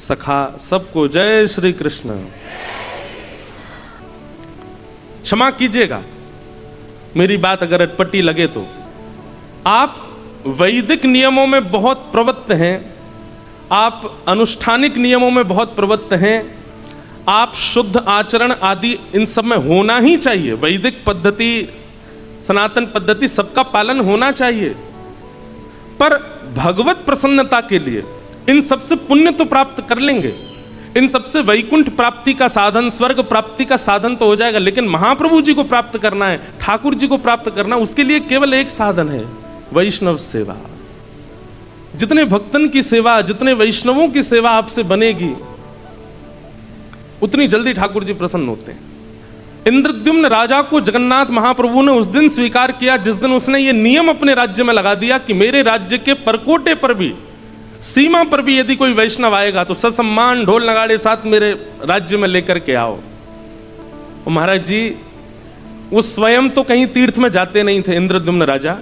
सखा सबको जय श्री कृष्ण। क्षमा कीजिएगा मेरी बात अगर अटपटी लगे तो। आप वैदिक नियमों में बहुत प्रवृत्त हैं, आप अनुष्ठानिक नियमों में बहुत प्रवृत्त हैं, आप शुद्ध आचरण आदि इन सब में होना ही चाहिए। वैदिक पद्धति, सनातन पद्धति सबका पालन होना चाहिए, पर भगवत प्रसन्नता के लिए इन सबसे पुण्य तो प्राप्त कर लेंगे, इन सबसे वैकुंठ प्राप्ति का साधन, स्वर्ग प्राप्ति का साधन तो हो जाएगा, लेकिन महाप्रभु जी को प्राप्त करना है, ठाकुर जी को प्राप्त करना, उसके लिए केवल एक साधन है, वैष्णव सेवा। जितने भक्तन की सेवा, जितने वैष्णवों की सेवा आपसे बनेगी, उतनी जल्दी ठाकुर जी प्रसन्न होते हैं। इंद्रद्युम्न राजा को जगन्नाथ महाप्रभु ने उस दिन स्वीकार किया जिस दिन उसने ये नियम अपने राज्य में लगा दिया कि मेरे राज्य के परकोटे पर भी, सीमा पर भी यदि कोई वैष्णव आएगा तो ससम्मान ढोल नगाड़े साथ मेरे राज्य में लेकर के आओ। और महाराज जी वो स्वयं तो कहीं तीर्थ में जाते नहीं थे। इंद्रद्युम्न राजा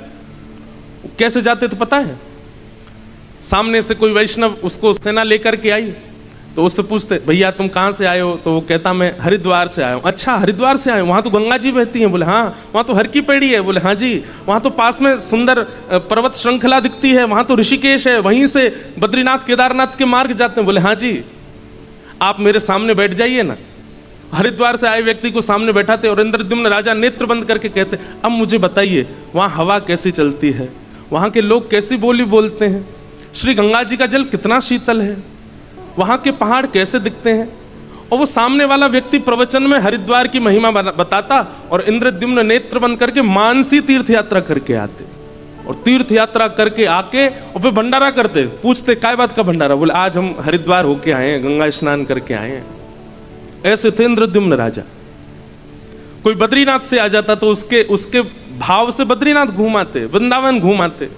कैसे जाते थे पता है? सामने से कोई वैष्णव उसको सेना लेकर के आई तो उससे पूछते, भैया तुम कहाँ से आए हो? तो वो कहता मैं हरिद्वार से आया हूँ। अच्छा हरिद्वार से आए, वहाँ तो गंगा जी बहती हैं? बोले हाँ। वहाँ तो हर की पेड़ी है? बोले हाँ जी। वहाँ तो पास में सुंदर पर्वत श्रृंखला दिखती है, वहाँ तो ऋषिकेश है, वहीं से बद्रीनाथ केदारनाथ के मार्ग जाते हैं? बोले हाँ जी। आप मेरे सामने बैठ जाइए ना। हरिद्वार से आए व्यक्ति को सामने बैठाते और इंद्रद्युम्न राजा नेत्र बंद करके कहते, अब मुझे बताइए वहाँ हवा कैसी चलती है, वहाँ के लोग कैसी बोली बोलते हैं, श्री गंगा जी का जल कितना शीतल है, वहाँ के पहाड़ कैसे दिखते हैं। और वो सामने वाला व्यक्ति प्रवचन में हरिद्वार की महिमा बताता और इंद्रद्युम्न नेत्र बंद करके मानसी तीर्थ यात्रा करके आते और तीर्थ यात्रा करके आके और फिर भंडारा करते। पूछते काय बात का भंडारा? बोले आज हम हरिद्वार होके आए हैं, गंगा स्नान करके आए हैं। ऐसे थे इंद्रद्युम्न राजा। कोई बद्रीनाथ से आ जाता तो उसके भाव से बद्रीनाथ घूमाते, वृंदावन घूमाते।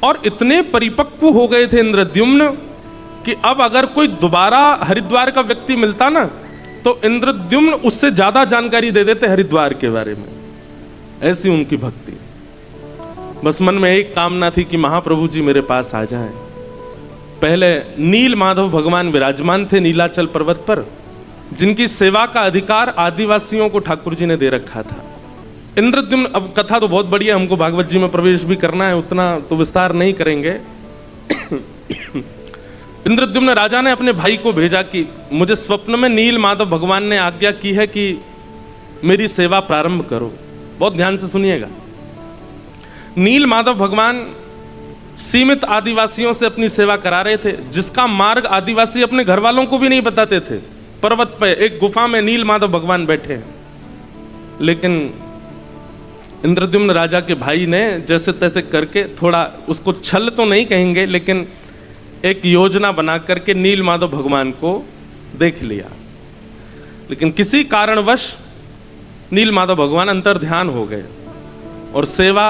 और इतने परिपक्व हो गए थे इंद्रद्युम्न कि अब अगर कोई दोबारा हरिद्वार का व्यक्ति मिलता ना तो इंद्रद्युम्न उससे ज्यादा जानकारी दे देते हरिद्वार के बारे में। ऐसी उनकी भक्ति। बस मन में एक कामना थी कि महाप्रभु जी मेरे पास आ जाएं। पहले नील माधव भगवान विराजमान थे नीलाचल पर्वत पर, जिनकी सेवा का अधिकार आदिवासियों को ठाकुर जी ने दे रखा था। इंद्रद्युम्न, अब कथा तो बहुत बढ़िया, हमको भागवत जी में प्रवेश भी करना है, उतना तो विस्तार नहीं करेंगे। इंद्रद्युम्न राजा ने अपने भाई को भेजा कि मुझे स्वप्न में नील माधव भगवान ने आज्ञा की है कि मेरी सेवा प्रारंभ करो। बहुत ध्यान से सुनिएगा। नील माधव भगवान सीमित आदिवासियों से अपनी सेवा करा रहे थे, जिसका मार्ग आदिवासी अपने घर वालों को भी नहीं बताते थे। पर्वत पे एक गुफा में नील माधव भगवान बैठे हैं, लेकिन इंद्रद्युम्न राजा के भाई ने जैसे तैसे करके थोड़ा, उसको छल तो नहीं कहेंगे, लेकिन एक योजना बना करके नील माधव भगवान को देख लिया। लेकिन किसी कारणवश नील माधव भगवान अंतर्ध्यान हो गए और सेवा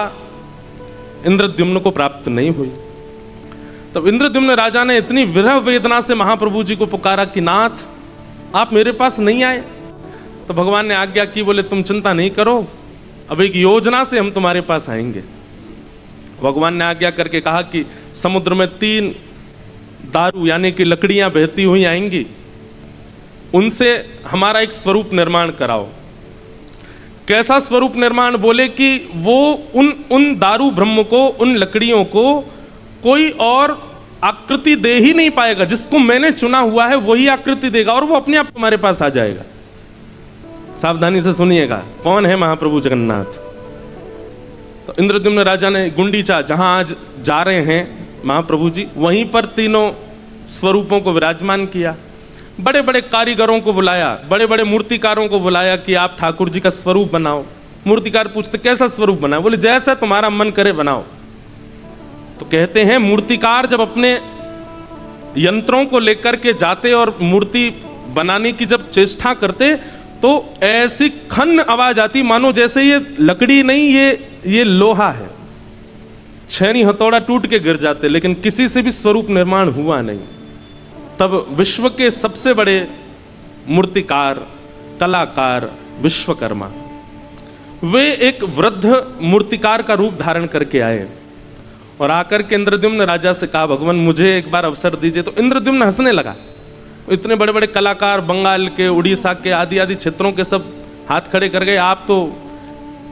इंद्रद्युम्न को प्राप्त नहीं हुई। तब इंद्रद्युम्न राजा ने इतनी विरह वेदना से महाप्रभु जी को पुकारा कि नाथ आप मेरे पास नहीं आए। तो भगवान ने आज्ञा की, बोले तुम चिंता नहीं करो, अब एक योजना से हम तुम्हारे पास आएंगे। भगवान ने आज्ञा करके कहा कि समुद्र में 3 दारू यानी कि लकड़ियां बहती हुई आएंगी, उनसे हमारा एक स्वरूप निर्माण कराओ। कैसा स्वरूप निर्माण? बोले कि वो उन दारू ब्रह्म को, उन लकड़ियों को कोई और आकृति दे ही नहीं पाएगा, जिसको मैंने चुना हुआ है वही आकृति देगा और वो अपने आप तुम्हारे पास आ जाएगा। सावधानी से सुनिएगा, कौन है? महाप्रभु जगन्नाथ। तो इंद्रद्युम्न राजा ने गुंडीचा, जहां आज जा रहे हैं महाप्रभु जी, वहीं पर तीनों स्वरूपों को विराजमान किया। बड़े बड़े कारीगरों को बुलाया, बड़े बड़े मूर्तिकारों को बुलाया कि आप ठाकुर जी का स्वरूप बनाओ। मूर्तिकार पूछते कैसा स्वरूप बनाओ? बोले जैसा तुम्हारा मन करे बनाओ। तो कहते हैं मूर्तिकार जब अपने यंत्रों को लेकर के जाते और मूर्ति बनाने की जब चेष्टा करते तो ऐसी खन्न आवाज आती मानो जैसे ये लकड़ी नहीं, ये लोहा है। छेनी हथौड़ा टूट के गिर जाते, लेकिन किसी से भी स्वरूप निर्माण हुआ नहीं। तब विश्व के सबसे बड़े मूर्तिकार, कलाकार विश्वकर्मा, वे एक वृद्ध मूर्तिकार का रूप धारण करके आए और आकर के इंद्रद्युम्न राजा से कहा, भगवान मुझे एक बार अवसर दीजिए। तो इंद्रद्युम्न हंसने लगा। इतने बड़े बड़े कलाकार बंगाल के, उड़ीसा के, आदि आदि क्षेत्रों के सब हाथ खड़े कर गए, आप तो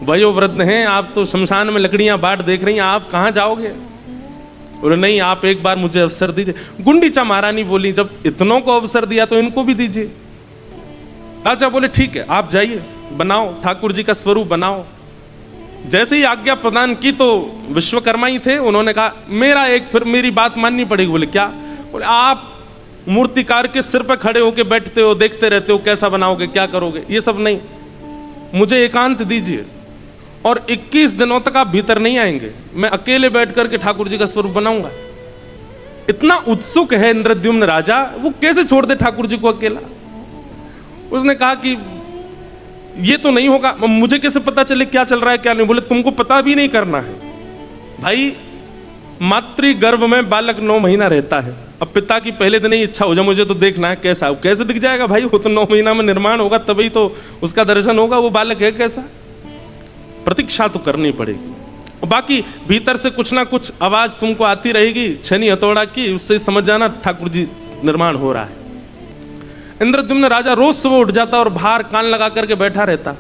वयोवृद्ध हैं, आप तो शमशान में लकड़ियां बाट देख रही हैं, आप कहाँ जाओगे? बोले नहीं, आप एक बार मुझे अवसर दीजिए। गुंडीचा महारानी बोली, जब इतनों को अवसर दिया तो इनको भी दीजिए। राजा बोले ठीक है, आप जाइए, बनाओ ठाकुर जी का स्वरूप बनाओ। जैसे ही आज्ञा प्रदान की तो विश्वकर्मा ही थे, उन्होंने कहा मेरा एक, फिर मेरी बात माननी पड़ेगी। बोले क्या? बोले आप मूर्तिकार के सिर पर खड़े होके बैठते हो, देखते रहते हो, कैसा बनाओगे, क्या करोगे, ये सब नहीं, मुझे एकांत दीजिए। और 21 दिनों तक आप भीतर नहीं आएंगे, मैं अकेले बैठ करके ठाकुर जी का स्वरूप बनाऊंगा। इतना उत्सुक है इंद्रद्युम्न राजा, वो कैसे छोड़ दे ठाकुर जी को अकेला। उसने कहा कि ये तो नहीं होगा, मुझे कैसे पता चले क्या चल रहा है क्या नहीं। बोले तुमको पता भी नहीं करना है भाई, मातृ गर्भ में बालक 9 महीना रहता है। अब पिता की पहले दिन ही इच्छा हो जाए मुझे तो देखना है कैसा, कैसे दिख जाएगा भाई, वो तो 9 महीना में निर्माण होगा, तभी तो उसका दर्शन होगा, वो बालक है कैसा। प्रतीक्षा तो करनी पड़ेगी। और बाकी भीतर से कुछ ना कुछ आवाज तुमको आती रहेगी, छेनी हथौड़ा की, उससे समझ जाना ठाकुर जी निर्माण हो रहा है। इंद्रद्युम्न राजा रोज सुबह उठ जाता और बाहर कान लगा करके बैठा रहता,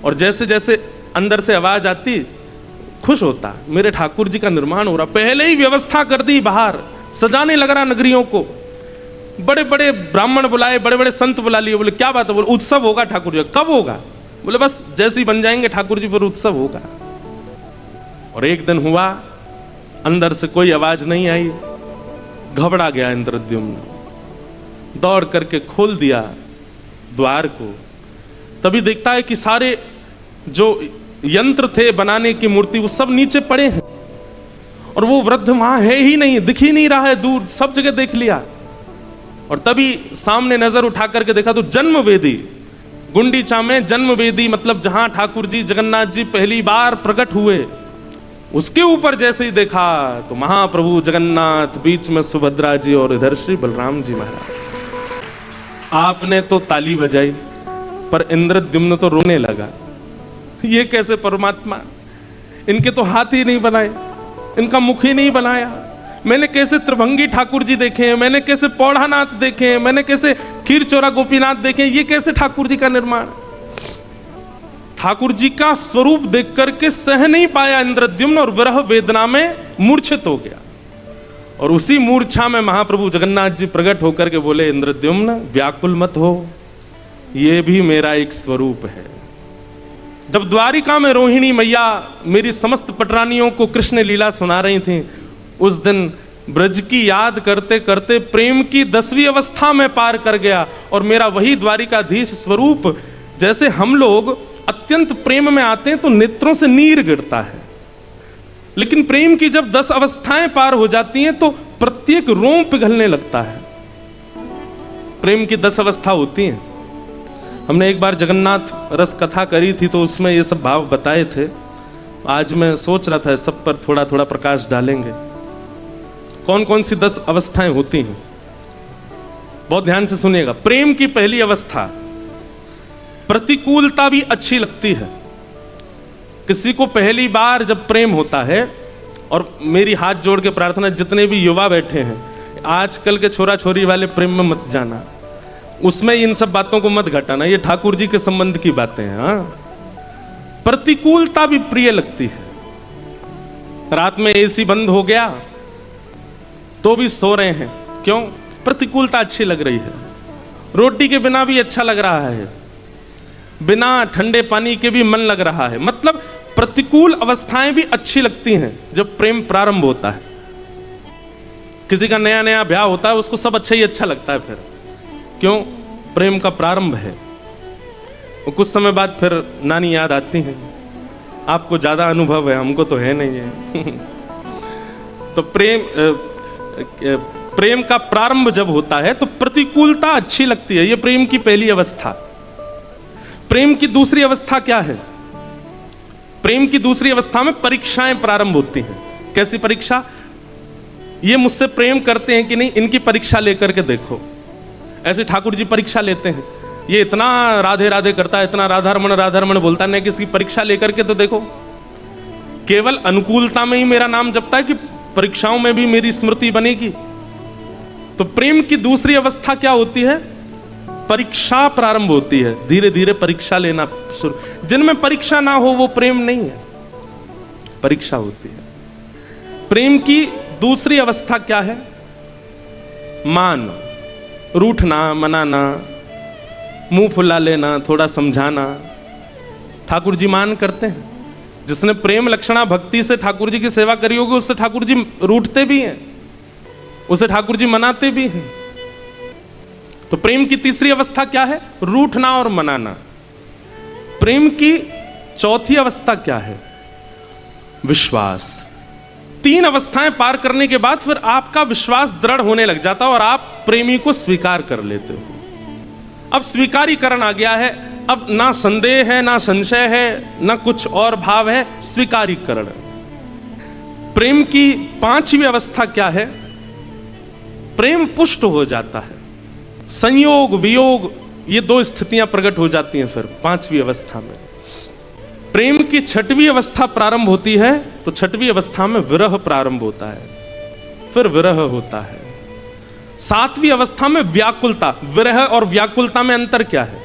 और जैसे जैसे अंदर से आवाज आती खुश होता, मेरे ठाकुर जी का निर्माण हो रहा। पहले ही व्यवस्था कर दी, बाहर सजाने लग रहा नगरियों को, बड़े बड़े ब्राह्मण बुलाए, बड़े बड़े संत बुला लिए। बोले क्या बात है? बोले उत्सव होगा ठाकुर जी। कब होगा? बोले बस जैसे ही बन जाएंगे ठाकुर जी फिर उत्सव होगा। और एक दिन हुआ, अंदर से कोई आवाज नहीं आई, घबरा गया इंद्रद्युम्न, दौड़ करके खोल दिया द्वार को। तभी देखता है कि सारे जो यंत्र थे बनाने की मूर्ति वो सब नीचे पड़े हैं, और वो वृद्ध वहां है ही नहीं, दिख ही नहीं रहा है, दूर सब जगह देख लिया। और तभी सामने नजर उठा करके देखा तो जन्म वेदी, गुंडीचा में जन्म वेदी, मतलब जहां ठाकुर जी जगन्नाथ जी पहली बार प्रकट हुए, उसके ऊपर जैसे ही देखा तो महाप्रभु जगन्नाथ, बीच में सुभद्रा जी और इधर श्री बलराम जी महाराज। आपने तो ताली बजाई, पर इंद्रद्युम्न तो रोने लगा। ये कैसे परमात्मा, इनके तो हाथ ही नहीं बनाए, इनका मुख ही नहीं बनाया। मैंने कैसे त्रिभंगी ठाकुर जी देखे हैं, मैंने कैसे पौढ़ानाथ देखे हैं, मैंने कैसे खीरचोरा गोपीनाथ देखे हैं, ये कैसे ठाकुर जी का निर्माण। ठाकुर जी का स्वरूप देख करके सह नहीं पाया इंद्रद्युम्न, और विरह वेदना में मूर्छित हो गया। और उसी मूर्छा में महाप्रभु जगन्नाथ जी प्रकट होकर के बोले, इंद्रद्युम्न व्याकुल मत हो, ये भी मेरा एक स्वरूप है। जब द्वारिका में रोहिणी मैया मेरी समस्त पटरानियों को कृष्ण लीला सुना रही थी, उस दिन ब्रज की याद करते करते प्रेम की 10वीं अवस्था में पार कर गया, और मेरा वही द्वारिकाधीश स्वरूप। जैसे हम लोग अत्यंत प्रेम में आते हैं तो नेत्रों से नीर गिरता है, लेकिन प्रेम की जब 10 अवस्थाएं पार हो जाती हैं तो प्रत्येक रोम पिघलने लगता है। प्रेम की 10 अवस्था होती हैं। हमने एक बार जगन्नाथ रस कथा करी थी तो उसमें ये सब भाव बताए थे। आज मैं सोच रहा था सब पर थोड़ा थोड़ा प्रकाश डालेंगे। कौन कौन सी 10 अवस्थाएं होती हैं, बहुत ध्यान से सुनिएगा। प्रेम की पहली अवस्था, प्रतिकूलता भी अच्छी लगती है। किसी को पहली बार जब प्रेम होता है, और मेरी हाथ जोड़ के प्रार्थना जितने भी युवा बैठे हैं, आजकल के छोरा छोरी वाले प्रेम में मत जाना, उसमें इन सब बातों को मत घटाना, ये ठाकुर जी के संबंध की बातें हैं। हाँ, प्रतिकूलता भी प्रिय लगती है। रात में एसी बंद हो गया तो भी सो रहे हैं, क्यों? प्रतिकूलता अच्छी लग रही है। रोटी के बिना भी अच्छा लग रहा है, बिना ठंडे पानी के भी मन लग रहा है। मतलब प्रतिकूल अवस्थाएं भी अच्छी लगती हैं जब प्रेम प्रारंभ होता है। किसी का नया नया ब्याह होता है, उसको सब अच्छा ही अच्छा लगता है। फिर क्यों? प्रेम का प्रारंभ है। और कुछ समय बाद फिर नानी याद आती हैं। आपको ज्यादा अनुभव है, हमको तो है नहीं है। तो प्रेम का प्रारंभ जब होता है तो प्रतिकूलता अच्छी लगती है, ये प्रेम की पहली अवस्था। प्रेम की दूसरी अवस्था क्या है? प्रेम की दूसरी अवस्था में परीक्षाएं प्रारंभ होती हैं। कैसी परीक्षा? ये मुझसे प्रेम करते हैं कि नहीं, इनकी परीक्षा लेकर के देखो। ऐसे ठाकुर जी परीक्षा लेते हैं, ये इतना राधे राधे करता है, इतना राधारमण बोलता है, नहीं किसकी परीक्षा लेकर के तो देखो। केवल अनुकूलता में ही मेरा नाम जपता है कि परीक्षाओं में भी मेरी स्मृति बनेगी। तो प्रेम की दूसरी अवस्था क्या होती है? परीक्षा प्रारंभ होती है, धीरे धीरे परीक्षा लेना शुरू। जिनमें परीक्षा ना हो वो प्रेम नहीं है, परीक्षा होती है। प्रेम की दूसरी अवस्था क्या है? मान, रूठना, मनाना, मुंह फुला लेना, थोड़ा समझाना। ठाकुर जी मान करते हैं। जिसने प्रेम लक्षणा भक्ति से ठाकुर जी की सेवा करी होगी उससे ठाकुर जी रूठते भी हैं, उसे ठाकुर जी मनाते भी हैं। तो प्रेम की तीसरी अवस्था क्या है? रूठना और मनाना। प्रेम की चौथी अवस्था क्या है? विश्वास। 3 अवस्थाएं पार करने के बाद फिर आपका विश्वास दृढ़ होने लग जाता है और आप प्रेमी को स्वीकार कर लेते हो। अब स्वीकारीकरण आ गया है। अब ना संदेह है, ना संशय है, ना कुछ और भाव है, स्वीकारीकरण। प्रेम की 5वीं अवस्था क्या है? प्रेम पुष्ट हो जाता है। संयोग वियोग ये 2 स्थितियां प्रकट हो जाती हैं फिर 5वीं अवस्था में। प्रेम की 6वीं अवस्था प्रारंभ होती है तो 6वीं अवस्था में विरह प्रारंभ होता है, फिर विरह होता है। 7वीं अवस्था में व्याकुलता। विरह और व्याकुलता में अंतर क्या है?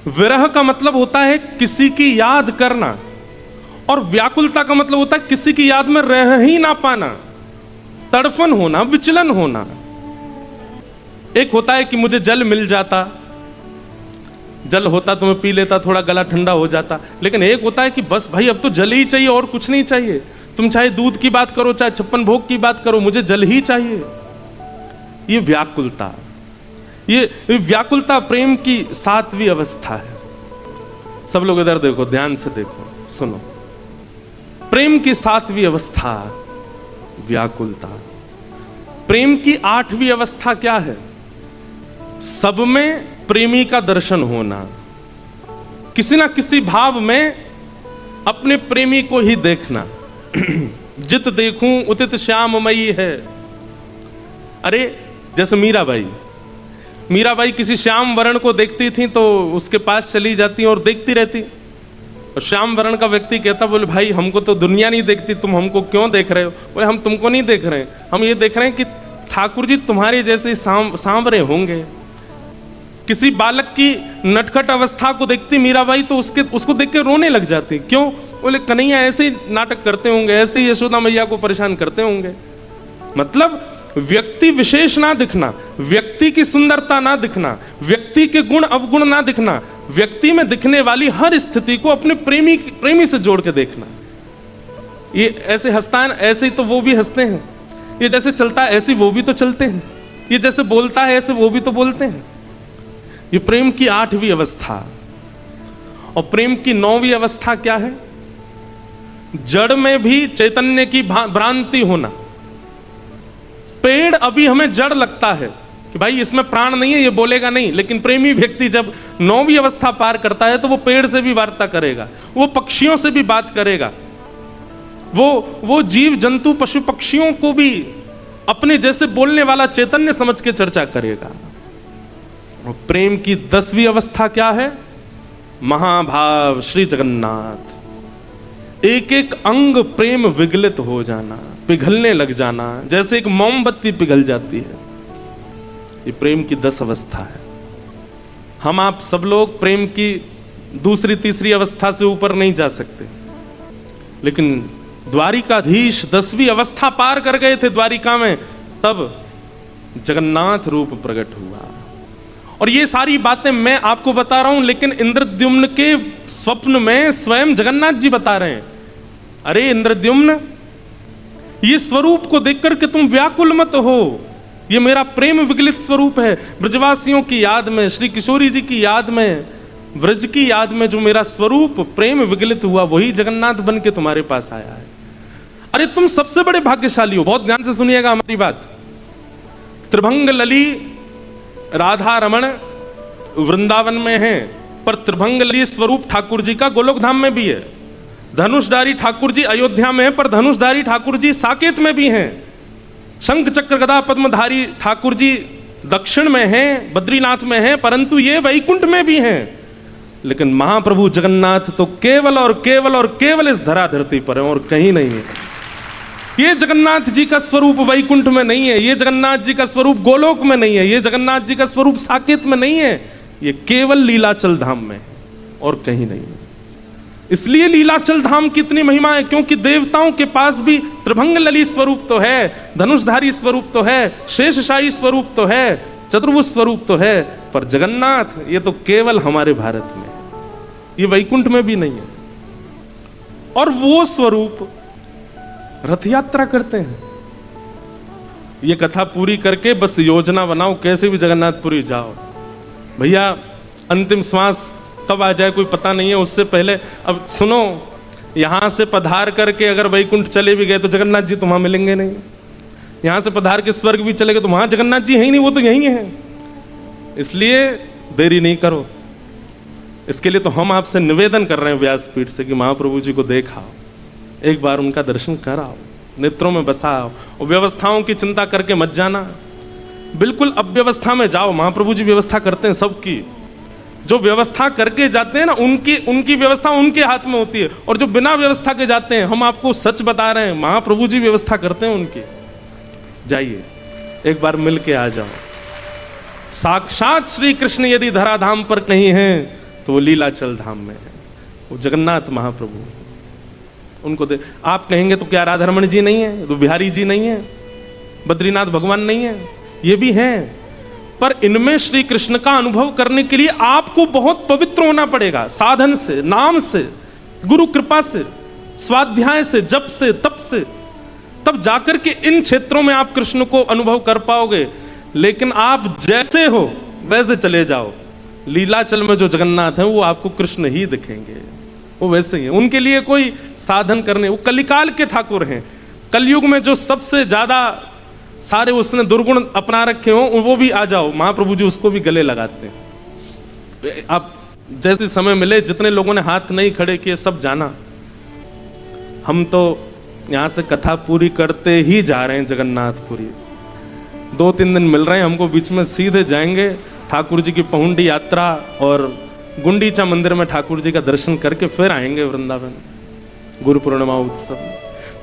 विरह का मतलब होता है किसी की याद करना और व्याकुलता का मतलब होता है किसी की याद में रह ही ना पाना, तड़फन होना, विचलन होना। एक होता है कि मुझे जल मिल जाता, जल होता तो मैं पी लेता, थोड़ा गला ठंडा हो जाता। लेकिन एक होता है कि बस भाई अब तो जल ही चाहिए और कुछ नहीं चाहिए। तुम चाहे दूध की बात करो, चाहे 56 भोग की बात करो, मुझे जल ही चाहिए। ये व्याकुलता, ये व्याकुलता प्रेम की 7वीं अवस्था है। सब लोग इधर देखो, ध्यान से देखो, सुनो। प्रेम की 7वीं अवस्था व्याकुलता। प्रेम की 8वीं अवस्था क्या है? सब में प्रेमी का दर्शन होना। किसी ना किसी भाव में अपने प्रेमी को ही देखना। जित देखूं उतित श्याममयी है। अरे जैसे मीराबाई किसी श्याम वर्ण को देखती थी तो उसके पास चली जाती और देखती रहती। और श्याम वर्ण का व्यक्ति कहता, बोले भाई हमको तो दुनिया नहीं देखती, तुम हमको क्यों देख रहे हो? बोले हम तुमको नहीं देख रहे हैं, हम ये देख रहे हैं कि ठाकुर जी तुम्हारे जैसे सांवरे होंगे। किसी बालक की नटखट अवस्था को देखती मीराबाई तो उसको देख के रोने लग जाती। क्यों? बोले कन्हैया ऐसे ही नाटक करते होंगे, ऐसे ही यशोदा मैया को परेशान करते होंगे। मतलब व्यक्ति विशेष ना दिखना, व्यक्ति की सुंदरता ना दिखना, व्यक्ति के गुण अवगुण ना दिखना, व्यक्ति में दिखने वाली हर स्थिति को अपने प्रेमी से जोड़ के देखना। ये ऐसे हंसता है, ऐसे ही तो वो भी हंसते हैं। ये जैसे चलता है ऐसे वो भी तो चलते हैं। ये जैसे बोलता है ऐसे वो भी तो बोलते हैं। ये प्रेम की 8वीं अवस्था। और प्रेम की 9वीं अवस्था क्या है? जड़ में भी चैतन्य की भ्रांति होना। पेड़ अभी हमें जड़ लगता है कि भाई इसमें प्राण नहीं है, ये बोलेगा नहीं, लेकिन प्रेमी व्यक्ति जब 9वीं अवस्था पार करता है तो वो पेड़ से भी वार्ता करेगा, वो पक्षियों से भी बात करेगा, वो जीव जंतु पशु पक्षियों को भी अपने जैसे बोलने वाला चैतन्य समझ के चर्चा करेगा। और प्रेम की 10वीं अवस्था क्या है? महाभाव श्री जगन्नाथ। एक एक अंग प्रेम विगलित हो जाना, पिघलने लग जाना, जैसे एक मोमबत्ती पिघल जाती है। ये प्रेम की 10 अवस्था है। हम आप सब लोग प्रेम की 2री 3री अवस्था से ऊपर नहीं जा सकते, लेकिन द्वारिकाधीश 10वीं अवस्था पार कर गए थे द्वारिका में, तब जगन्नाथ रूप प्रकट हुआ। और ये सारी बातें मैं आपको बता रहा हूं, लेकिन इंद्रद्युम्न के स्वप्न में स्वयं जगन्नाथ जी बता रहे हैं, अरे इंद्रद्युम्न, ये स्वरूप को देखकर के तुम व्याकुल मत हो, ये मेरा प्रेम विगलित स्वरूप है। ब्रजवासियों की याद में, श्री किशोरी जी की याद में, ब्रज की याद में जो मेरा स्वरूप प्रेम विगलित हुआ, वही जगन्नाथ बन के तुम्हारे पास आया है। अरे तुम सबसे बड़े भाग्यशाली हो। बहुत ध्यान से सुनिएगा हमारी बात। त्रिभंग लली राधा रमण वृंदावन में है, पर त्रिभंग लली स्वरूप ठाकुर जी का गोलोक धाम में भी है। धनुषधारी ठाकुर जी अयोध्या में है, पर धनुषधारी ठाकुर जी साकेत में भी हैं। शंख चक्र गदा पद्मधारी ठाकुर जी दक्षिण में हैं, बद्रीनाथ में हैं, परंतु ये वैकुंठ में भी हैं। लेकिन महाप्रभु जगन्नाथ तो केवल और केवल और केवल इस धरा धरती पर है और कहीं नहीं है। ये जगन्नाथ जी का स्वरूप वैकुंठ में नहीं है, ये जगन्नाथ जी का स्वरूप गोलोक में नहीं है, ये जगन्नाथ जी का स्वरूप साकेत में नहीं है, ये केवल लीलाचल धाम में और कहीं नहीं है। इसलिए लीलाचल धाम की इतनी महिमा है, क्योंकि देवताओं के पास भी त्रिभंग लली स्वरूप तो है, धनुषधारी स्वरूप तो है, शेषशाही स्वरूप तो है, चतुर्भुज स्वरूप तो है, पर जगन्नाथ ये तो केवल हमारे भारत में, ये वैकुंठ में भी नहीं है। और वो स्वरूप रथ यात्रा करते हैं। ये कथा पूरी करके बस योजना बनाओ कैसे भी जगन्नाथपुरी जाओ। भैया अंतिम श्वास कब आ जाए कोई पता नहीं है, उससे पहले अब सुनो, यहां से पधार करके अगर वैकुंठ चले भी गए तो जगन्नाथ जी तो वहां मिलेंगे नहीं, यहां से पधार के स्वर्ग भी चले गए तो वहां जगन्नाथ जी है ही नहीं, वो तो यहीं है। इसलिए देरी नहीं करो। इसके लिए तो हम आपसे निवेदन कर रहे हैं व्यासपीठ से कि महाप्रभु जी को देखाओ, एक बार उनका दर्शन कराओ, नेत्रों में बसाओ, और व्यवस्थाओं की चिंता करके मत जाना। बिल्कुल अव्यवस्था में जाओ, महाप्रभु जी व्यवस्था करते हैं सबकी। जो व्यवस्था करके जाते हैं ना, उनकी व्यवस्था उनके हाथ में होती है, और जो बिना व्यवस्था के जाते हैं, हम आपको सच बता रहे हैं, महाप्रभु जी व्यवस्था करते हैं उनकी। जाइए एक बार मिल के आ जाओ। साक्षात श्री कृष्ण यदि धराधाम पर कहीं हैं तो वो लीलाचल धाम में है, वो जगन्नाथ महाप्रभु। उनको दे आप कहेंगे तो क्या राधा रमण जी नहीं है, तो बिहारी जी नहीं है, बद्रीनाथ भगवान नहीं है, ये भी हैं, पर इनमें श्री कृष्ण का अनुभव करने के लिए आपको बहुत पवित्र होना पड़ेगा, साधन से, नाम से, गुरु कृपा से, स्वाध्याय से, जप से, तप से, तब जाकर के इन क्षेत्रों में आप कृष्ण को अनुभव कर पाओगे। लेकिन आप जैसे हो वैसे चले जाओ, लीलाचल में जो जगन्नाथ हैं वो आपको कृष्ण ही दिखेंगे, वो वैसे ही हैं। उनके लिए कोई साधन करने, वो कलिकाल के ठाकुर हैं। कलयुग में जो सबसे ज्यादा सारे उसने दुर्गुण अपना रखे हो, वो भी आ जाओ, महाप्रभु जी उसको भी गले लगाते हैं। आप जैसे समय मिले, जितने लोगों ने हाथ नहीं खड़े किए सब जाना। हम तो यहां से कथा पूरी करते ही जा रहे हैं जगन्नाथपुरी, 2-3 दिन मिल रहे हैं हमको, बीच में सीधे जाएंगे ठाकुर जी की पहुंडी यात्रा और गुंडीचा मंदिर में ठाकुर जी का दर्शन करके फिर आएंगे वृंदावन गुरु पूर्णिमा उत्सव।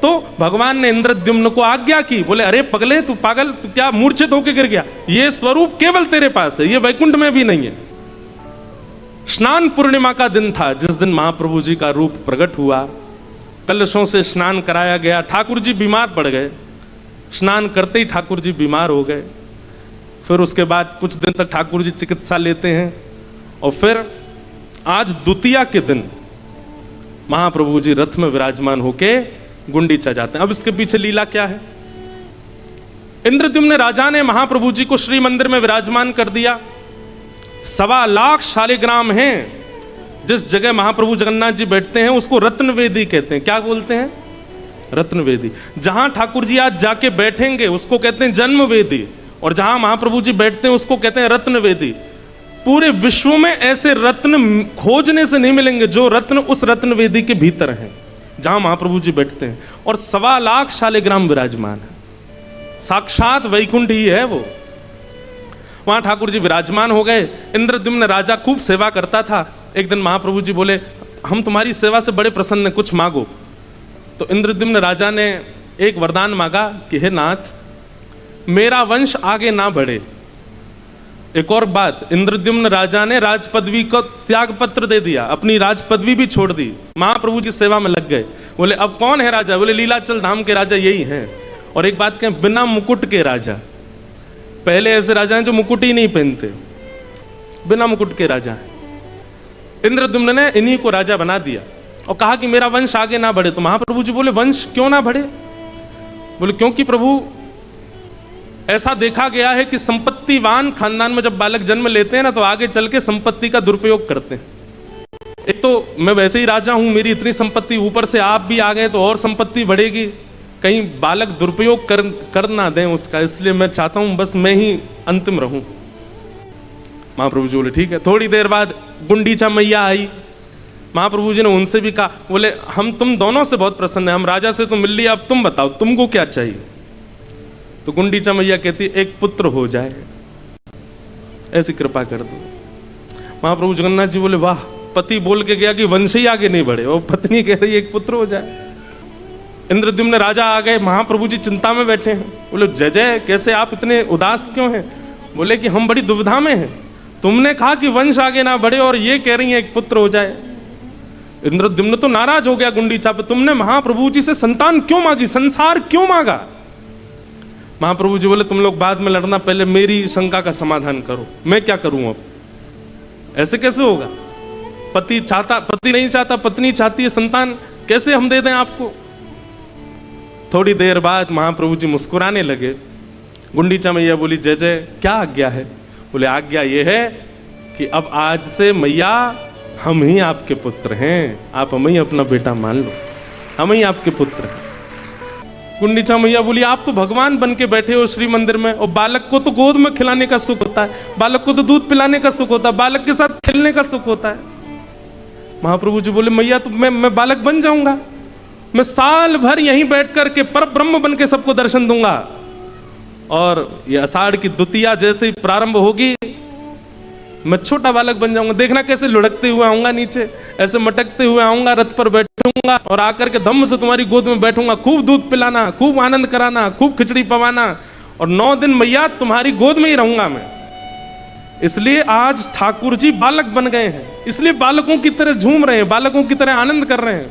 तो भगवान ने इंद्रद्युम्न को आज्ञा की, बोले अरे पगले तू पागल, तू क्या मूर्छित होके गिर गया, ये स्वरूप केवल तेरे पास है, ये वैकुंठ में भी नहीं है। स्नान पूर्णिमा का दिन था जिस दिन महाप्रभु जी का रूप प्रकट हुआ, कलशों से स्नान कराया गया, ठाकुर जी बीमार पड़ गए, स्नान करते ही ठाकुर जी बीमार हो गए। फिर उसके बाद कुछ दिन तक ठाकुर जी चिकित्सा लेते हैं, और फिर आज द्वितीया के दिन महाप्रभु जी रथ में विराजमान होके गुंडीचा जाते हैं। अब इसके पीछे लीला क्या है? इंद्रद्युम्न राजा ने महाप्रभु जी को श्री मंदिर में विराजमान कर दिया। 1.25 लाख शालिग्राम हैं, जिस जगह महाप्रभु जगन्नाथ जी बैठते हैं उसको रत्नवेदी कहते हैं। क्या बोलते हैं? रत्नवेदी। जहां ठाकुर जी आज जाके बैठेंगे उसको कहते हैं जन्मवेदी, और जहां महाप्रभु जी बैठते हैं उसको कहते हैं रत्नवेदी। पूरे विश्व में ऐसे रत्न खोजने से नहीं मिलेंगे जो रत्न उस रत्नवेदी के भीतर हैं, जहां महाप्रभु जी बैठते हैं। और 1.25 लाख शालिग्राम विराजमान है, साक्षात वैकुंठ ही है वो। वहां ठाकुर जी विराजमान हो गए। इंद्रद्युम्न राजा खूब सेवा करता था। एक दिन महाप्रभु जी बोले, हम तुम्हारी सेवा से बड़े प्रसन्न हैं, कुछ मांगो। तो इंद्रद्युम्न राजा ने एक वरदान मांगा कि हे नाथ, मेरा वंश आगे ना बढ़े। एक और बात, इंद्रद्युम्न राजा ने राज पदवी को त्याग पत्र दे दिया, अपनी राज पदवी भी छोड़ दी, महाप्रभु की सेवा में लग गए। बोले अब कौन है राजा? बोले लीलाचल धाम के राजा यही हैं। और एक बात कहें, बिना मुकुट के राजा। पहले ऐसे राजा हैं जो मुकुट ही नहीं पहनते, बिना मुकुट के राजा हैं। इंद्रद्युम्न ने इन्हीं को राजा बना दिया और कहा कि मेरा वंश आगे ना बढ़े। तो महाप्रभु जी बोले वंश क्यों ना बढ़े? बोले क्योंकि प्रभु ऐसा देखा गया है कि संपत्तिवान खानदान में जब बालक जन्म लेते हैं ना, तो आगे चल के संपत्ति का दुरुपयोग करते हैं। एक तो मैं वैसे ही राजा हूं, मेरी इतनी संपत्ति, ऊपर से आप भी आ गए तो और संपत्ति बढ़ेगी, कहीं बालक दुरुपयोग कर ना दें उसका, इसलिए मैं चाहता हूं बस मैं ही अंतिम रहूं। महाप्रभु जी बोले ठीक है। थोड़ी देर बाद गुंडीचा मैया आई। महाप्रभु जी ने उनसे भी कहा, बोले हम तुम दोनों से बहुत प्रसन्न हैं, हम राजा से तो मिल लिया, अब तुम बताओ तुमको क्या चाहिए? तो गुंडीचा मैया कहती एक पुत्र हो जाए, ऐसी कृपा कर दो। महाप्रभु जगन्नाथ जी बोले वाह, पति बोल के गया कि वंश ही आगे नहीं बढ़े, और पत्नी कह रही एक पुत्र हो जाए। इंद्रद्युम्न राजा आ गए, महाप्रभु जी चिंता में बैठे हैं। बोले जय जय, कैसे आप इतने उदास क्यों हैं? बोले कि हम बड़ी दुविधा में हैं, तुमने कहा कि वंश आगे ना बढ़े और ये कह रही है एक पुत्र हो जाए। इंद्रद्युम्न तो नाराज हो गया गुंडीचा पे, तुमने महाप्रभु जी से संतान क्यों मांगी, संसार क्यों मांगा? महाप्रभु जी बोले तुम लोग बाद में लड़ना, पहले मेरी शंका का समाधान करो। मैं क्या करूं अब? ऐसे कैसे होगा? पति नहीं चाहता, पत्नी चाहती है संतान, कैसे हम दे दें आपको? थोड़ी देर बाद महाप्रभु जी मुस्कुराने लगे। गुंडीचा मैया बोली जय जय, क्या आज्ञा है? बोले आज्ञा ये है कि अब आज से मैया हम ही आपके पुत्र हैं, आप हमें ही अपना बेटा मान लो, हम ही आपके पुत्र हैं। गुंडीचा मैया बोली आप तो भगवान बन के बैठे हो श्री मंदिर में, और बालक को तो गोद में खिलाने का सुख होता है, बालक को तो दूध पिलाने का सुख होता है, बालक के साथ खेलने का सुख होता है। महाप्रभु जी बोले मैया तो मैं बालक बन जाऊंगा, मैं साल भर यहीं बैठ करके पर ब्रह्म बन के सबको दर्शन दूंगा, और ये आषाढ़ की द्वितीया जैसे ही प्रारंभ होगी मैं छोटा बालक बन जाऊंगा। देखना कैसे लुढ़कते हुए आऊंगा नीचे, ऐसे मटकते हुए आऊंगा, रथ पर बैठूंगा और आकर के धम्म से तुम्हारी गोद में बैठूंगा, खूब दूध पिलाना, खूब आनंद कराना, खूब खिचड़ी पवाना, और 9 दिन मैया तुम्हारी गोद में ही रहूंगा मैं। इसलिए आज ठाकुर जी बालक बन गए हैं, इसलिए बालकों की तरह झूम रहे हैं, बालकों की तरह आनंद कर रहे हैं।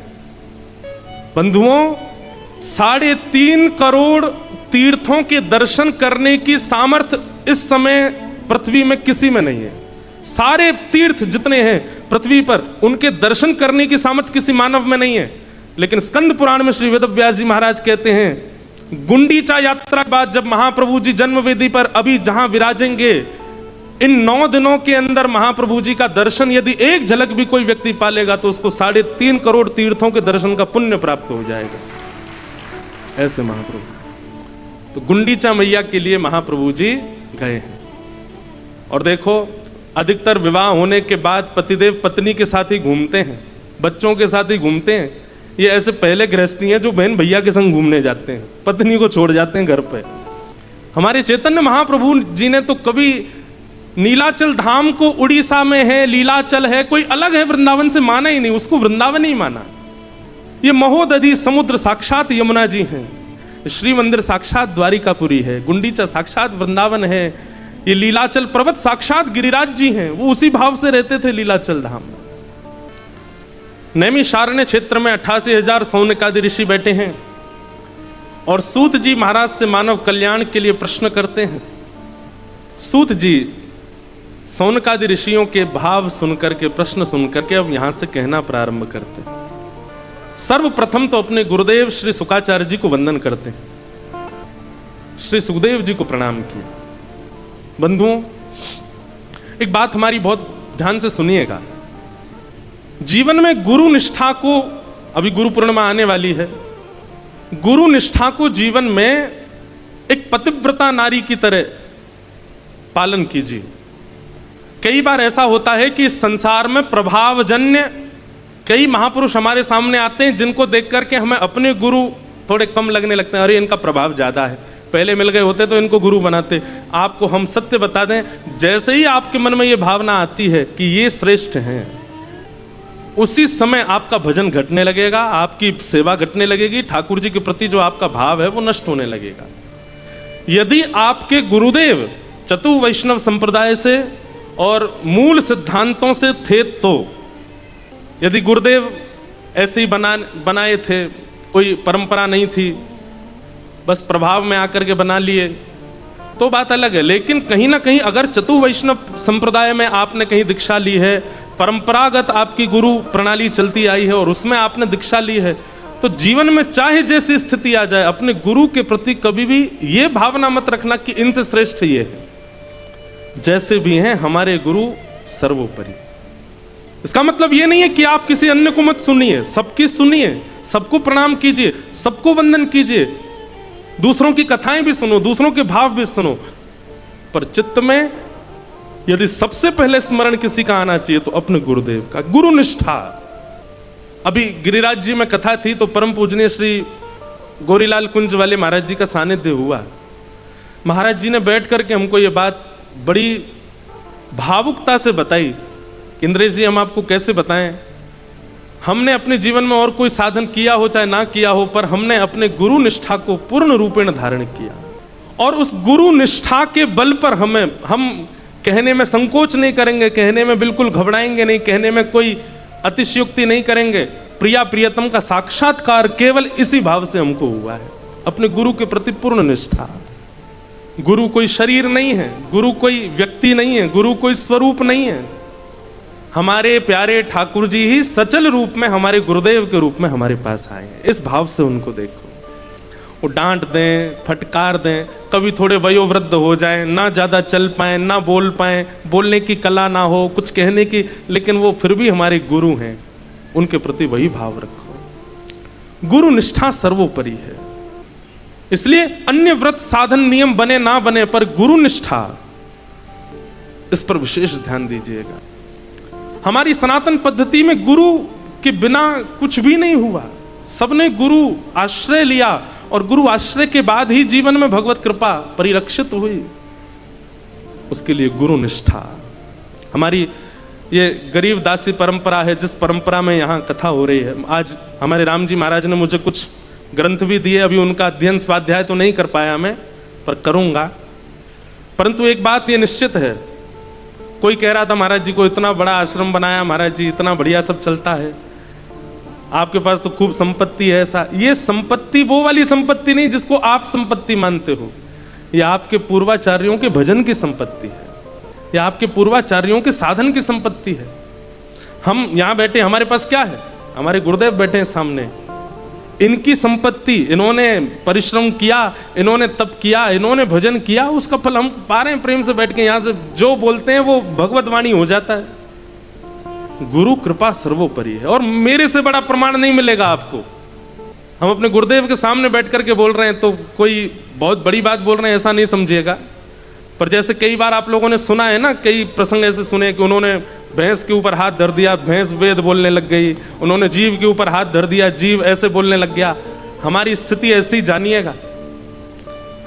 बंधुओं, 3.5 करोड़ तीर्थों के दर्शन करने की सामर्थ्य इस समय पृथ्वी में किसी में नहीं है। सारे तीर्थ जितने हैं पृथ्वी पर, उनके दर्शन करने की सामर्थ्य किसी मानव में नहीं है। लेकिन स्कंद पुराण में श्री वेदव्यास जी महाराज कहते हैं गुंडीचा यात्रा के बाद जब महाप्रभु जी जन्म वेदी पर अभी जहां विराजेंगे, इन 9 दिनों के अंदर महाप्रभु जी का दर्शन यदि एक झलक भी कोई व्यक्ति पालेगा तो उसको 3.5 करोड़ तीर्थों के दर्शन का पुण्य प्राप्त हो जाएगा। ऐसे महाप्रभु तो गुंडीचा मैया के लिए महाप्रभु जी गए हैं। और देखो, अधिकतर विवाह होने के बाद पतिदेव पत्नी के साथ ही घूमते हैं, बच्चों के साथ ही घूमते हैं। ये ऐसे पहले गृहस्थी हैं जो बहन भैया के संग घूमने जाते हैं, पत्नी को छोड़ जाते हैं घर पे। हमारे चैतन्य महाप्रभु जी ने तो कभी नीलाचल धाम को उड़ीसा में है, लीलाचल है, कोई अलग है वृंदावन से माना ही नहीं, उसको वृंदावन ही माना। ये महोदधि समुद्र साक्षात यमुना जी हैं, श्री मंदिर साक्षात द्वारिकापुरी है, गुंडीचा साक्षात वृंदावन है, ये लीलाचल पर्वत साक्षात गिरिराज जी हैं, वो उसी भाव से रहते थे लीलाचल धाम में। नैमिषारण्य क्षेत्र में 88,000 सौनकादि ऋषि बैठे हैं और सूत जी महाराज से मानव कल्याण के लिए प्रश्न करते हैं। सूत जी सौनकादि ऋषियों के भाव सुनकर के, प्रश्न सुनकर के अब यहां से कहना प्रारंभ करते हैं। सर्वप्रथम तो अपने गुरुदेव श्री शुकाचार्य जी को वंदन करते हैं, श्री सुखदेव जी को प्रणाम किया। बंधुओं, एक बात हमारी बहुत ध्यान से सुनिएगा, जीवन में गुरु निष्ठा को, अभी गुरु पूर्णिमा आने वाली है, गुरु निष्ठा को जीवन में एक पतिव्रता नारी की तरह पालन कीजिए। कई बार ऐसा होता है कि इस संसार में प्रभावजन्य कई महापुरुष हमारे सामने आते हैं जिनको देख करके हमें अपने गुरु थोड़े कम लगने लगते हैं। अरे इनका प्रभाव ज्यादा है, पहले मिल गए होते तो इनको गुरु बनाते। आपको हम सत्य बता दें, जैसे ही आपके मन में ये भावना आती है कि ये श्रेष्ठ हैं, उसी समय आपका भजन घटने लगेगा, आपकी सेवा घटने लगेगी, ठाकुर जी के प्रति जो आपका भाव है वो नष्ट होने लगेगा। यदि आपके गुरुदेव चतु वैष्णव संप्रदाय से और मूल सिद्धांतों से थे, तो यदि गुरुदेव ऐसे ही बनाए थे, कोई परंपरा नहीं थी, बस प्रभाव में आकर के बना लिए, तो बात अलग है। लेकिन कहीं ना कहीं अगर चतु वैष्णव संप्रदाय में आपने कहीं दीक्षा ली है, परंपरागत आपकी गुरु प्रणाली चलती आई है और उसमें आपने दीक्षा ली है, तो जीवन में चाहे जैसी स्थिति आ जाए, अपने गुरु के प्रति कभी भी ये भावना मत रखना कि इनसे श्रेष्ठ ये है। जैसे भी हैं हमारे गुरु सर्वोपरि। इसका मतलब ये नहीं है कि आप किसी अन्य को मत सुनिए, सबकी सुनिए, सबको प्रणाम कीजिए, सबको वंदन कीजिए, दूसरों की कथाएं भी सुनो, दूसरों के भाव भी सुनो, पर चित्त में यदि सबसे पहले स्मरण किसी का आना चाहिए तो अपने गुरुदेव का। गुरु निष्ठा। अभी गिरिराज जी में कथा थी तो परम पूजनीय श्री गौरीलाल कुंज वाले महाराज जी का सानिध्य हुआ। महाराज जी ने बैठ करके हमको ये बात बड़ी भावुकता से बताई कि इंद्रेश जी, हम आपको कैसे बताएं हमने अपने जीवन में और कोई साधन किया हो चाहे ना किया हो, पर हमने अपने गुरु निष्ठा को पूर्ण रूपेण धारण किया, और उस गुरु निष्ठा के बल पर हम कहने में संकोच नहीं करेंगे, कहने में बिल्कुल घबराएंगे नहीं, कहने में कोई अतिशयोक्ति नहीं करेंगे। प्रिया प्रियतम का साक्षात्कार केवल इसी भाव से हमको हुआ है, अपने गुरु के प्रति पूर्ण निष्ठा। गुरु कोई शरीर नहीं है, गुरु कोई व्यक्ति नहीं है, गुरु कोई स्वरूप नहीं है। हमारे प्यारे ठाकुर जी ही सचल रूप में हमारे गुरुदेव के रूप में हमारे पास आए हैं। इस भाव से उनको देखो। वो डांट दें, फटकार दें, कभी थोड़े वयोवृद्ध हो जाएं, ना ज़्यादा चल पाएं, ना बोल पाएं, बोलने की कला ना हो, कुछ कहने की, लेकिन वो फिर भी हमारे गुरु हैं। उनके प्रति वही भाव रखो। गुरु निष्ठा सर्वोपरि है। इसलिए अन्य व्रत साधन नियम बने ना बने, पर गुरु निष्ठा, इस पर विशेष ध्यान दीजिएगा। हमारी सनातन पद्धति में गुरु के बिना कुछ भी नहीं हुआ। सबने गुरु आश्रय लिया, और गुरु आश्रय के बाद ही जीवन में भगवत कृपा परिलक्षित हुई। उसके लिए गुरु निष्ठा। हमारी ये गरीब दासी परंपरा है, जिस परंपरा में यहाँ कथा हो रही है। आज हमारे राम जी महाराज ने मुझे कुछ ग्रंथ भी दिए, अभी उनका अध्ययन स्वाध्याय तो नहीं कर पाया मैं, पर करूँगा। परंतु एक बात ये निश्चित है, कोई कह रहा था महाराज जी को इतना बड़ा आश्रम बनाया, महाराज जी इतना बढ़िया सब चलता है, आपके पास तो खूब संपत्ति है। ऐसा, ये संपत्ति वो वाली संपत्ति नहीं जिसको आप संपत्ति मानते हो। ये आपके पूर्वाचार्यों के भजन की संपत्ति है, या आपके पूर्वाचार्यों के साधन की संपत्ति है। हम यहाँ बैठे, हमारे पास क्या है? हमारे गुरुदेव बैठे हैं सामने, इनकी संपत्ति, इन्होंने परिश्रम किया, इन्होंने तप किया, इन्होंने भजन किया, उसका फल हम पा रहे हैं प्रेम से बैठ के। यहाँ से जो बोलते हैं वो भगवत वाणी हो जाता है। गुरु कृपा सर्वोपरि है, और मेरे से बड़ा प्रमाण नहीं मिलेगा आपको। हम अपने गुरुदेव के सामने बैठ करके बोल रहे हैं तो कोई बहुत बड़ी बात बोल रहे हैं ऐसा नहीं समझिएगा। पर जैसे कई बार आप लोगों ने सुना है ना, कई प्रसंग ऐसे सुने कि उन्होंने भैंस के ऊपर हाथ धर दिया, भैंस वेद बोलने लग गई, उन्होंने जीव के ऊपर हाथ धर दिया, जीव ऐसे बोलने लग गया। हमारी स्थिति ऐसी ही जानिएगा।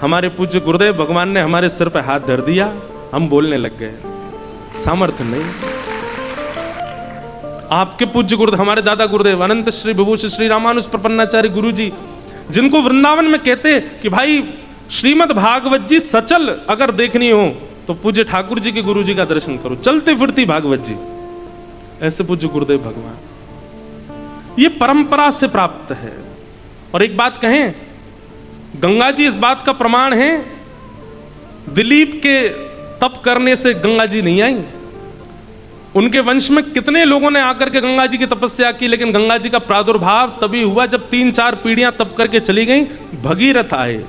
हमारे पूज्य गुरुदेव भगवान ने हमारे सिर पर हाथ धर दिया, हम बोलने लग गए, सामर्थ्य नहीं। आपके पूज्य गुरुदेव, हमारे दादा गुरुदेव अनंत श्री विभूषण श्री रामानुज प्रपन्नाचार्य गुरु जी, जिनको वृंदावन में कहते कि भाई श्रीमद् भागवत जी सचल अगर देखनी हो तो पूज्य ठाकुर जी के गुरु जी का दर्शन करो, चलते फिरती भागवत जी। ऐसे पूज्य गुरुदेव भगवान, ये परंपरा से प्राप्त है। और एक बात कहें, गंगा जी इस बात का प्रमाण है। दिलीप के तप करने से गंगा जी नहीं आई। उनके वंश में कितने लोगों ने आकर के गंगा जी की तपस्या की, लेकिन गंगा जी का प्रादुर्भाव तभी हुआ जब 3-4 पीढ़ियां तप करके चली गई। भगीरथ आए,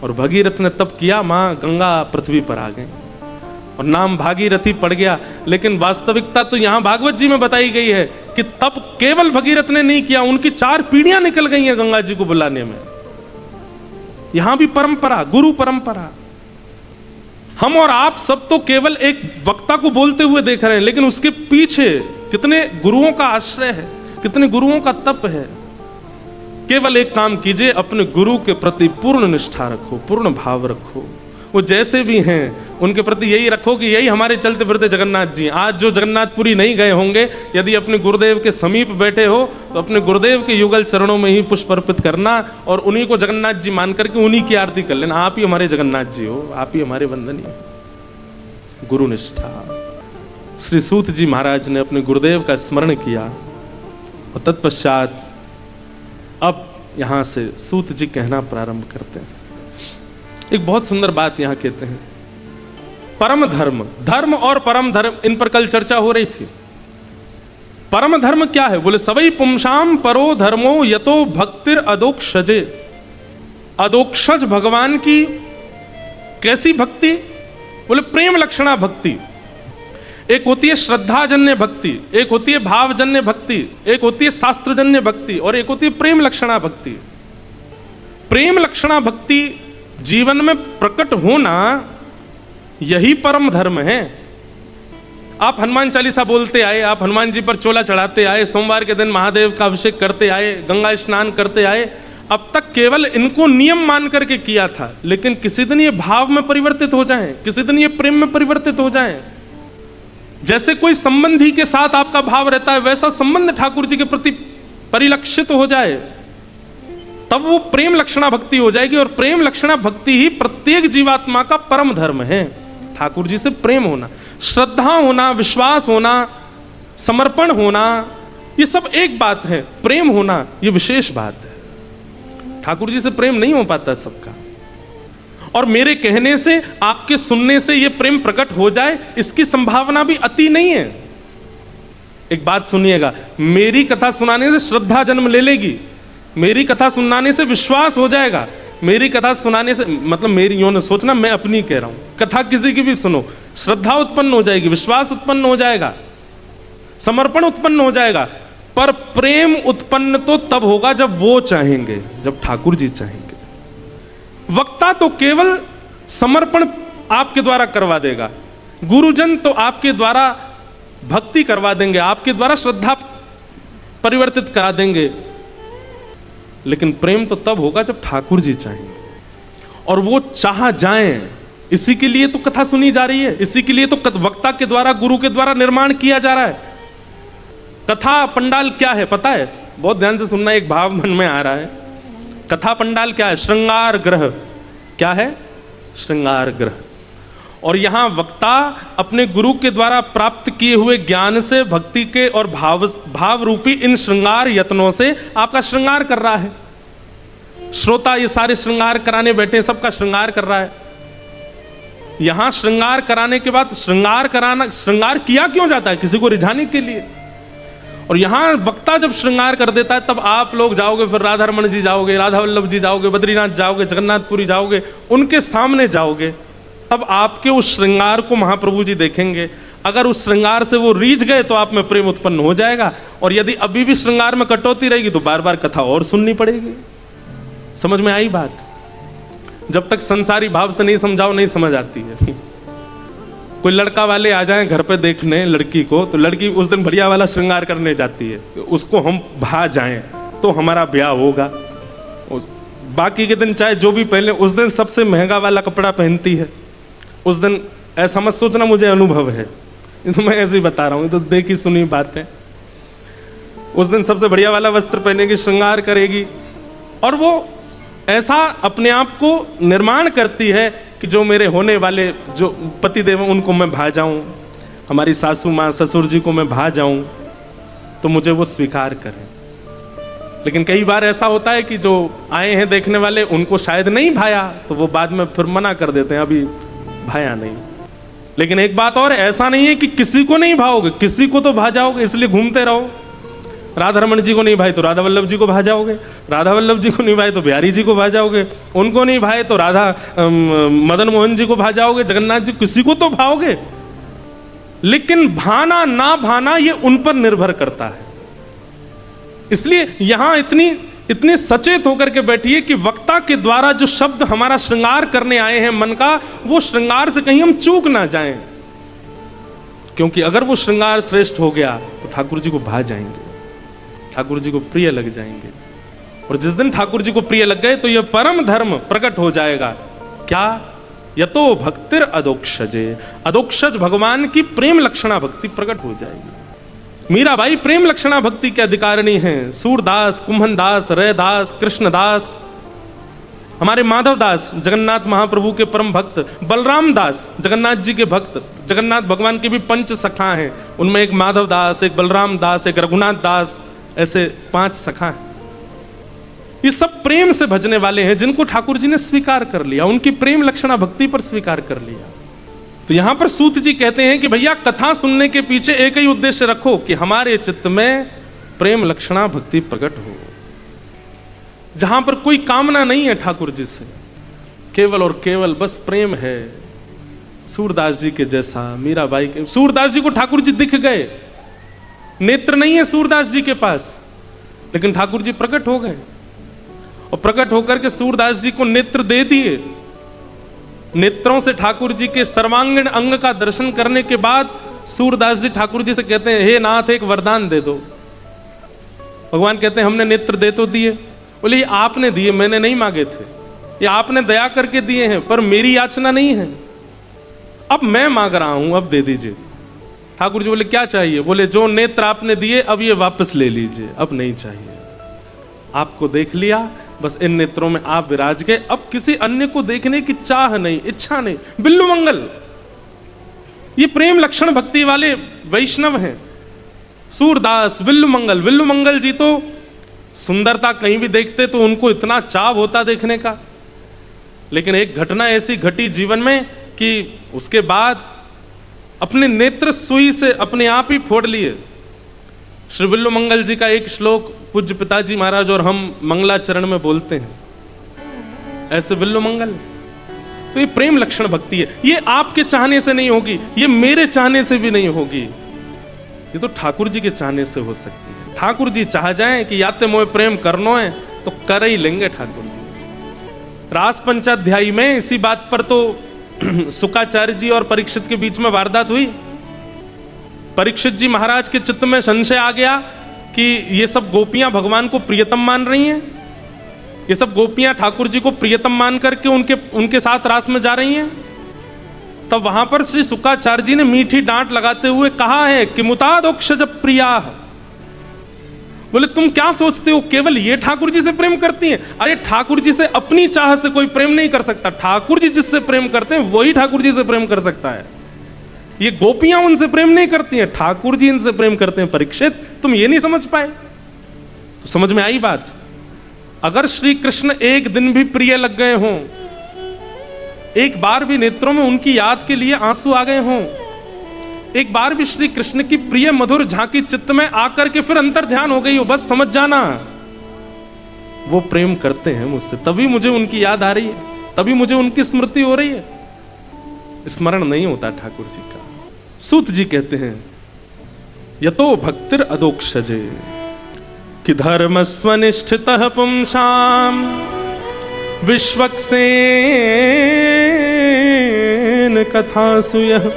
और भगीरथ ने तप किया, मां गंगा पृथ्वी पर आ गई, और नाम भागीरथी पड़ गया। लेकिन वास्तविकता तो यहां भागवत जी में बताई गई है कि तप केवल भगीरथ ने नहीं किया, उनकी 4 पीढ़ियां निकल गई हैं गंगा जी को बुलाने में। यहां भी परंपरा, गुरु परंपरा। हम और आप सब तो केवल एक वक्ता को बोलते हुए देख रहे हैं, लेकिन उसके पीछे कितने गुरुओं का आश्रय है, कितने गुरुओं का तप है। केवल एक काम कीजिए, अपने गुरु के प्रति पूर्ण निष्ठा रखो, पूर्ण भाव रखो। वो जैसे भी हैं उनके प्रति यही रखो कि यही हमारे चलते फिरते जगन्नाथ जी। आज जो जगन्नाथपुरी नहीं गए होंगे, यदि अपने गुरुदेव के समीप बैठे हो तो अपने गुरुदेव के युगल चरणों में ही पुष्प अर्पित करना, और उन्हीं को जगन्नाथ जी मान करके उन्हीं की आरती कर लेना। आप ही हमारे जगन्नाथ जी हो, आप ही हमारे वंदनीय। गुरु निष्ठा। श्री सूत जी महाराज ने अपने गुरुदेव का स्मरण किया, और तत्पश्चात अब यहां से सूत जी कहना प्रारंभ करते हैं। एक बहुत सुंदर बात यहां कहते हैं, परम धर्म, धर्म और परम धर्म, इन पर कल चर्चा हो रही थी। परम धर्म क्या है? बोले सवई पुंसाम परो धर्मो यतो भक्तिर अदोक्षजे। अदोक्षज भगवान की कैसी भक्ति? बोले प्रेम लक्षणा भक्ति। एक होती है श्रद्धाजन्य भक्ति, एक होती है भावजन्य भक्ति, एक होती है शास्त्रजन्य भक्ति, और एक होती है प्रेम लक्षणा भक्ति। प्रेम लक्षणा भक्ति जीवन में प्रकट होना, यही परम धर्म है। आप हनुमान चालीसा बोलते आए, आप हनुमान जी पर चोला चढ़ाते आए, सोमवार के दिन महादेव का अभिषेक करते आए, गंगा स्नान करते आए, अब तक केवल इनको नियम मान करके किया था। लेकिन किसी दिन ये भाव में परिवर्तित हो जाएं, किसी दिन ये प्रेम में परिवर्तित हो जाएं, जैसे कोई संबंधी के साथ आपका भाव रहता है, वैसा संबंध ठाकुर जी के प्रति परिलक्षित हो जाए, तब वो प्रेम लक्षणा भक्ति हो जाएगी। और प्रेम लक्षणा भक्ति ही प्रत्येक जीवात्मा का परम धर्म है। ठाकुर जी से प्रेम होना, श्रद्धा होना, विश्वास होना, समर्पण होना, ये सब एक बात है। प्रेम होना ये विशेष बात है। ठाकुर जी से प्रेम नहीं हो पाता सबका। और मेरे कहने से, आपके सुनने से ये प्रेम प्रकट हो जाए, इसकी संभावना भी अति नहीं है। एक बात सुनिएगा, मेरी कथा सुनाने से श्रद्धा जन्म ले लेगी, मेरी कथा सुनाने से विश्वास हो जाएगा, मेरी कथा सुनाने से, मतलब मेरी यो न सोचना मैं अपनी कह रहा हूं, कथा किसी की भी सुनो, श्रद्धा उत्पन्न हो जाएगी, विश्वास उत्पन्न हो जाएगा, समर्पण उत्पन्न हो जाएगा। पर प्रेम उत्पन्न तो तब होगा जब वो चाहेंगे, जब ठाकुर जी चाहेंगे। वक्ता तो केवल समर्पण आपके द्वारा करवा देगा, गुरुजन तो आपके द्वारा भक्ति करवा देंगे, आपके द्वारा श्रद्धा परिवर्तित करा देंगे, लेकिन प्रेम तो तब होगा जब ठाकुर जी चाहेंगे और वो चाह जाएं। इसी के लिए तो कथा सुनी जा रही है, इसी के लिए तो वक्ता के द्वारा, गुरु के द्वारा निर्माण किया जा रहा है। कथा पंडाल क्या है पता है? बहुत ध्यान से सुनना, एक भाव मन में आ रहा है। कथा पंडाल क्या है? श्रृंगार ग्रह। क्या है? श्रृंगार ग्रह। और यहां वक्ता अपने गुरु के द्वारा प्राप्त किए हुए ज्ञान से, भक्ति के और भाव रूपी इन श्रृंगार यत्नों से आपका श्रृंगार कर रहा है। श्रोता ये सारे श्रृंगार कराने बैठे, सबका श्रृंगार कर रहा है। यहां श्रृंगार कराने के बाद श्रृंगार किया क्यों जाता है? किसी को रिझाने के लिए। और यहां वक्ता जब श्रृंगार कर देता है, तब आप लोग जाओगे, फिर राधा रमण जी जाओगे, राधा वल्लभ जी जाओगे, बद्रीनाथ जाओगे, जगन्नाथपुरी जाओगे, उनके सामने जाओगे, तब आपके उस श्रृंगार को महाप्रभु जी देखेंगे। अगर उस श्रृंगार से वो रीझ गए तो आप में प्रेम उत्पन्न हो जाएगा, और यदि अभी भी श्रृंगार में कटौती रहेगी तो बार बार कथा और सुननी पड़ेगी। समझ में आई बात? जब तक संसारी भाव से नहीं समझाओ नहीं समझ आती है। कोई लड़का वाले आ जाए घर पे देखने लड़की को, तो लड़की उस दिन बढ़िया वाला श्रृंगार करने जाती है, उसको हम भा जाएं तो हमारा ब्याह होगा। बाकी के दिन चाहे जो भी पहले, उस दिन सबसे महंगा वाला कपड़ा पहनती है। उस दिन ऐसा मत सोचना मुझे अनुभव है, तो मैं ऐसे ही बता रहा हूँ, तो देखी सुनी बात है। उस दिन सबसे बढ़िया वाला वस्त्र पहनेगी, श्रृंगार करेगी, और वो ऐसा अपने आप को निर्माण करती है कि जो मेरे होने वाले जो पति देव उनको मैं भा जाऊं, हमारी सासू माँ ससुर जी को मैं भा जाऊं, तो मुझे वो स्वीकार करें। लेकिन कई बार ऐसा होता है कि जो आए हैं देखने वाले, उनको शायद नहीं भाया, तो वो बाद में फिर मना कर देते हैं, अभी भाया नहीं। लेकिन एक बात और, ऐसा नहीं है कि किसी को नहीं भाओगे, किसी को तो भा जाओगे, इसलिए घूमते रहो। राधा रमण जी को नहीं भाई तो राधा वल्लभ जी को भा जाओगे, राधा वल्लभ जी को नहीं भाई तो बिहारी जी को भा जाओगे, उनको नहीं भाई तो राधा मदन मोहन जी को भा जाओगे, जगन्नाथ जी, किसी को तो भाओगे। लेकिन भाना ना भाना ये उन पर निर्भर करता है। इसलिए यहां इतने सचेत होकर के बैठिए कि वक्ता के द्वारा जो शब्द हमारा श्रृंगार करने आए हैं मन का, वो श्रृंगार से कहीं हम चूक ना जाएं। क्योंकि अगर वो श्रृंगार श्रेष्ठ हो गया तो ठाकुर जी को भा जाएंगे, ठाकुर जी को प्रिय लग जाएंगे। और जिस दिन ठाकुर जी को प्रिय लग गए तो यह परम धर्म प्रकट हो जाएगा। क्या? यतो भक्तिर अदोक्षजे, अदोक्षज भगवान की प्रेम लक्षणा भक्ति प्रकट हो जाएगी। मीराबाई प्रेम लक्षणा भक्ति के अधिकारिणी हैं। सूरदास, कुंभनदास, रैदास, कृष्णदास, हमारे माधव दास जगन्नाथ महाप्रभु के परम भक्त, बलराम दास जगन्नाथ जी के भक्त, जगन्नाथ भगवान के भी पंच सखा हैं, उनमें एक माधव दास, एक बलराम दास, एक रघुनाथ दास, ऐसे 5 सखा हैं। ये सब प्रेम से भजने वाले हैं, जिनको ठाकुर जी ने स्वीकार कर लिया, उनकी प्रेम लक्षणा भक्ति पर स्वीकार कर लिया। तो यहां पर सूत जी कहते हैं कि भैया कथा सुनने के पीछे एक ही उद्देश्य रखो कि हमारे चित्त में प्रेम लक्षणा भक्ति प्रकट हो, जहां पर कोई कामना नहीं है ठाकुर जी से, केवल और केवल बस प्रेम है। सूरदास जी के जैसा, मीराबाई के, सूरदास जी को ठाकुर जी दिख गए, नेत्र नहीं है सूरदास जी के पास, लेकिन ठाकुर जी प्रकट हो गए, और प्रकट होकर के सूरदास जी को नेत्र दे दिए। नेत्रों से ठाकुर जी के सर्वांगीण अंग का दर्शन करने के बाद सूरदास जी ठाकुर जी से कहते हैं, हे नाथ एक वरदान दे दो। भगवान कहते हैं, हमने नेत्र दे तो दिए। बोले ये आपने दिए, मैंने नहीं मांगे थे, ये आपने दया करके दिए हैं, पर मेरी याचना नहीं है, अब मैं मांग रहा हूं, अब दे दीजिए। ठाकुर जी बोले क्या चाहिए? बोले जो नेत्र आपने दिए अब ये वापस ले लीजिए, अब नहीं चाहिए। आपको देख लिया, बस इन नेत्रों में आप विराज गए, अब किसी अन्य को देखने की चाह नहीं, इच्छा नहीं। बिल्लु मंगल, ये प्रेम लक्षण भक्ति वाले वैष्णव हैं। सूरदास, विल्लु मंगल जी तो सुंदरता कहीं भी देखते तो उनको इतना चाव होता देखने का, लेकिन एक घटना ऐसी घटी जीवन में कि उसके बाद अपने नेत्र सुई से अपने आप ही फोड़ लिए। श्री विल्लु मंगल जी का एक श्लोक पूज्य पिताजी महाराज और हम मंगलाचरण में बोलते हैं, ऐसे विल्लु मंगल। तो ये प्रेम लक्षण भक्ति है। ये आपके चाहने से नहीं होगी, ये मेरे चाहने से भी नहीं होगी, ये तो ठाकुर जी के चाहने से हो सकती है। ठाकुर जी चाह जाएं कि याते मोए प्रेम करनो है तो कर ही लेंगे ठाकुर जी। रास पंचाध्यायी में इसी बात पर तो शुकाचार्य जी और परीक्षित के बीच में वारदात हुई। परीक्षित जी महाराज के चित्त में संशय आ गया कि ये सब गोपियां भगवान को प्रियतम मान रही हैं, ये सब गोपियां ठाकुर जी को प्रियतम मान करके उनके साथ रास में जा रही हैं। तब वहां पर श्री शुकाचार्य जी ने मीठी डांट लगाते हुए कहा है कि मुतादोक्षज प्रिया, बोले तुम क्या सोचते हो केवल ये ठाकुर जी से प्रेम करती हैं? अरे ठाकुर जी से अपनी चाह से कोई प्रेम नहीं कर सकता, ठाकुर जी जिससे प्रेम करते हैं वही ठाकुर जी से प्रेम कर सकता है। ये गोपियां उनसे प्रेम नहीं करती हैं, ठाकुर जी इनसे प्रेम करते हैं। परीक्षित, तुम ये नहीं समझ पाए? तो समझ में आई बात। अगर श्री कृष्ण एक दिन भी प्रिय लग गए हों, एक बार भी नेत्रों में उनकी याद के लिए आंसू आ गए हों, एक बार भी श्री कृष्ण की प्रिय मधुर झांकी चित्त में आकर के फिर अंतर ध्यान हो गई हो, बस समझ जाना वो प्रेम करते हैं मुझसे, तभी मुझे उनकी याद आ रही है, तभी मुझे उनकी स्मृति हो रही है। स्मरण नहीं होता ठाकुर जी का। सूत जी कहते हैं यतो भक्तिर अदोक्षजे कि धर्म स्वनिष्ठितः पुंसाम विश्वक्सेन कथासु यः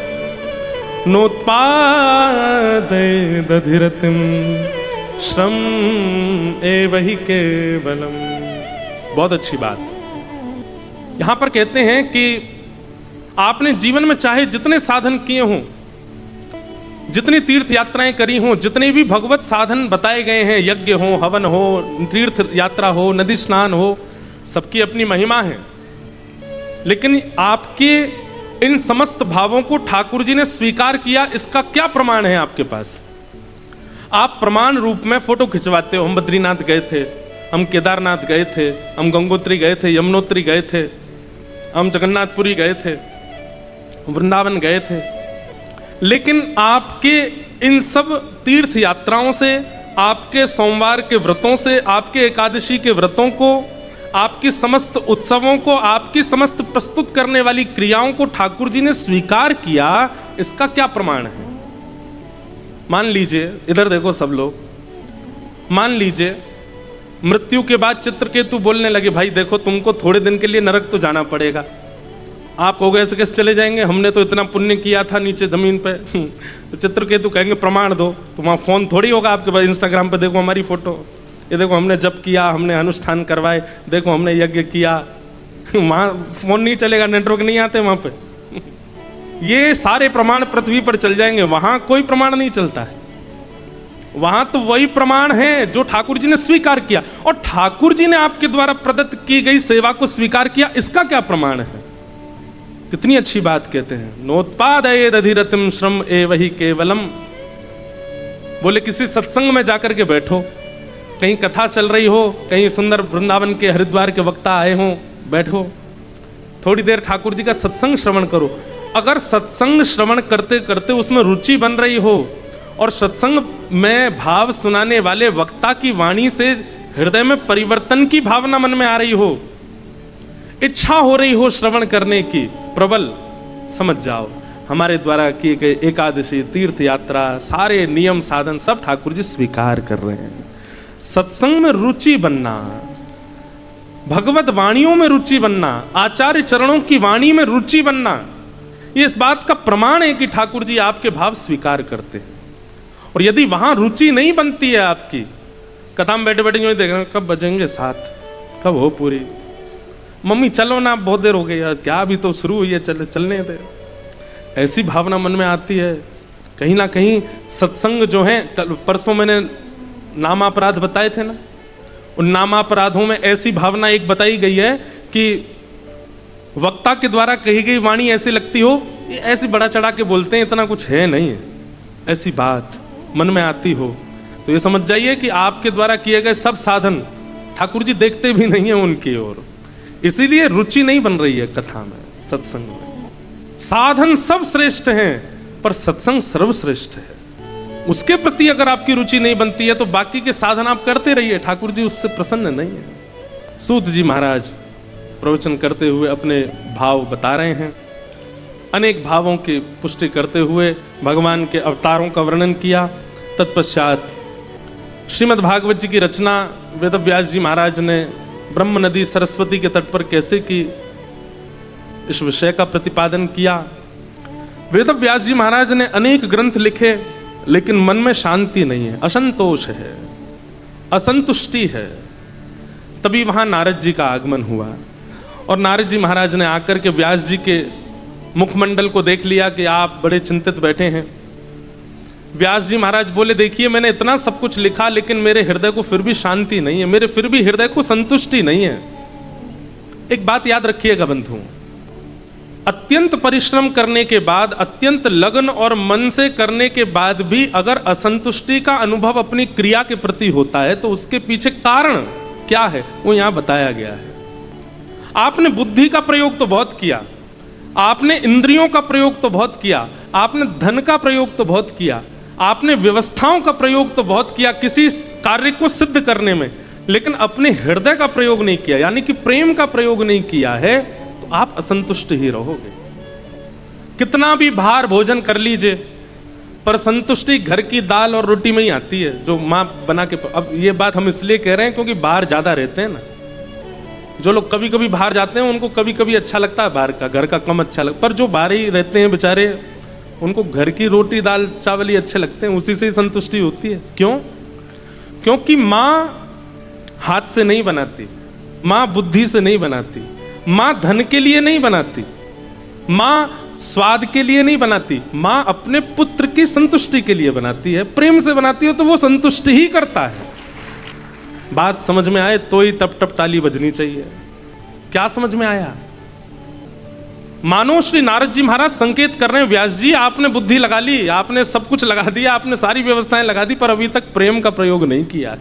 नोत्पादे दधिरतिम श्रम एव हि केवलम। बहुत अच्छी बात। यहां पर कहते हैं कि आपने जीवन में चाहे जितने साधन किए हों, जितनी तीर्थ यात्राएं करी हों, जितने भी भगवत साधन बताए गए हैं, यज्ञ हो, हवन हो, तीर्थ यात्रा हो, नदी स्नान हो, सबकी अपनी महिमा है, लेकिन आपके इन समस्त भावों को ठाकुर जी ने स्वीकार किया, इसका क्या प्रमाण है आपके पास? आप प्रमाण रूप में फोटो खिंचवाते हो। हम बद्रीनाथ गए थे, हम केदारनाथ गए थे, हम गंगोत्री गए थे, यमुनोत्री गए थे, हम जगन्नाथपुरी गए थे, वृंदावन गए थे, लेकिन आपके इन सब तीर्थ यात्राओं से, आपके सोमवार के व्रतों से, आपके एकादशी के व्रतों को, आपकी समस्त उत्सवों को, आपकी समस्त प्रस्तुत करने वाली क्रियाओं को ठाकुर जी ने स्वीकार किया, इसका क्या प्रमाण है? मान लीजिए, इधर देखो सब लोग, मान लीजिए मृत्यु के बाद चित्रकेतु बोलने लगे, भाई देखो तुमको थोड़े दिन के लिए नरक तो जाना पड़ेगा, आप हो गए ऐसे कैसे चले जाएंगे, हमने तो इतना पुण्य किया था नीचे जमीन पे। तो चित्रकेतु कहेंगे प्रमाण दो। तो वहाँ फोन थोड़ी होगा आपके पास, इंस्टाग्राम पे देखो हमारी फोटो, ये देखो हमने जप किया, हमने अनुष्ठान करवाए, देखो हमने यज्ञ किया। वहाँ फोन नहीं चलेगा, नेटवर्क नहीं आते वहाँ पे। ये सारे प्रमाण पृथ्वी पर चल जाएंगे, वहाँ कोई प्रमाण नहीं चलता है। वहां तो वही प्रमाण है जो ठाकुर जी ने स्वीकार किया, और ठाकुर जी ने आपके द्वारा प्रदत्त की गई सेवा को स्वीकार किया, इसका क्या प्रमाण है? कितनी अच्छी बात कहते हैं, नोत्पादयेद अधिरतिम श्रम एव हि केवलम। बोले किसी सत्संग में जाकर के बैठो, कहीं कथा चल रही हो, कहीं सुंदर वृंदावन के हरिद्वार के वक्ता आए हो, बैठो थोड़ी देर ठाकुर जी का सत्संग श्रवण करो। अगर सत्संग श्रवण करते करते उसमें रुचि बन रही हो और सत्संग में भाव सुनाने वाले वक्ता की वाणी से हृदय में परिवर्तन की भावना मन में आ रही हो, इच्छा हो रही हो श्रवण करने की प्रबल, समझ जाओ हमारे द्वारा किए गए एकादशी, तीर्थ यात्रा, सारे नियम साधन सब ठाकुर जी स्वीकार कर रहे हैं। सत्संग में रुचि बनना, भगवत वाणियों में रुचि बनना, आचार्य चरणों की वाणी में रुचि बनना, ये इस बात का प्रमाण है कि ठाकुर जी आपके भाव स्वीकार करते हैं। और यदि वहां रुचि नहीं बनती है आपकी, कथा में बैठे बैठे जो देख रहे हैं कब बजेंगे 7, कब हो पूरी, मम्मी चलो ना बहुत देर हो गई यार, क्या अभी तो शुरू हुई है, चलने दे, ऐसी भावना मन में आती है, कहीं ना कहीं सत्संग जो है, परसों मैंने नामापराध बताए थे ना, उन नामापराधों में ऐसी भावना एक बताई गई है कि वक्ता के द्वारा कही गई वाणी ऐसी लगती हो, ऐसी बड़ा चढ़ा के बोलते हैं, इतना कुछ है नहीं है, ऐसी बात मन में आती हो तो ये समझ जाइए कि आपके द्वारा किए गए सब साधन ठाकुर जी देखते भी नहीं है उनकी ओर, इसीलिए रुचि नहीं बन रही है कथा में, सत्संग में। साधन सब श्रेष्ठ हैं पर सत्संग सर्वश्रेष्ठ है। उसके प्रति अगर आपकी रुचि नहीं बनती है तो बाकी के साधन आप करते रहिए, ठाकुर जी उससे प्रसन्न नहीं है। सूत जी महाराज प्रवचन करते हुए अपने भाव बता रहे हैं, अनेक भावों की पुष्टि करते हुए भगवान के अवतारों का वर्णन किया। तत्पश्चात श्रीमद् भागवत जी की रचना वेदव्यास जी महाराज ने ब्रह्म नदी सरस्वती के तट पर कैसे की, इस विषय का प्रतिपादन किया। वेदव्यास जी महाराज ने अनेक ग्रंथ लिखे लेकिन मन में शांति नहीं है, असंतोष है, असंतुष्टि है। तभी वहां नारद जी का आगमन हुआ और नारद जी महाराज ने आकर के व्यास जी के मुखमंडल को देख लिया कि आप बड़े चिंतित बैठे हैं। व्यास जी महाराज बोले, देखिए मैंने इतना सब कुछ लिखा लेकिन मेरे हृदय को फिर भी शांति नहीं है, मेरे फिर भी हृदय को संतुष्टि नहीं है। एक बात याद रखिएगा बंधु, अत्यंत परिश्रम करने के बाद, अत्यंत लगन और मन से करने के बाद भी अगर असंतुष्टि का अनुभव अपनी क्रिया के प्रति होता है तो उसके पीछे कारण क्या है वो यहां बताया गया है। आपने बुद्धि का प्रयोग तो बहुत किया, आपने इंद्रियों का प्रयोग तो बहुत किया, आपने धन का प्रयोग तो बहुत किया, आपने व्यवस्थाओं का प्रयोग तो बहुत किया किसी कार्य को सिद्ध करने में, लेकिन अपने हृदय का प्रयोग नहीं किया, यानी कि प्रेम का प्रयोग नहीं किया है, तो आप असंतुष्ट ही रहोगे। कितना भी भार भोजन कर लीजिए पर संतुष्टि घर की दाल और रोटी में ही आती है जो माँ बना के। अब ये बात हम इसलिए कह रहे हैं क्योंकि बाहर ज्यादा रहते हैं ना, जो लोग कभी कभी बाहर जाते हैं उनको कभी कभी अच्छा लगता है बाहर का, घर का कम अच्छा लगता, पर जो बाहर ही रहते हैं बेचारे उनको घर की रोटी दाल चावल ही अच्छे लगते हैं, उसी से ही संतुष्टि होती है। क्यों? क्योंकि माँ हाथ से नहीं बनाती, माँ बुद्धि से नहीं बनाती, माँ धन के लिए नहीं बनाती, माँ स्वाद के लिए नहीं बनाती, माँ अपने पुत्र की संतुष्टि के लिए बनाती है, प्रेम से बनाती है तो वो संतुष्टि ही करता है। बात समझ में आए तो ही तप तप ताली बजनी चाहिए। क्या समझ में आया? मानो श्री नारद जी महाराज संकेत कर रहे हैं, व्यास जी आपने बुद्धि लगा ली, आपने सब कुछ लगा दिया, आपने सारी व्यवस्थाएं लगा दी, पर अभी तक प्रेम का प्रयोग नहीं किया।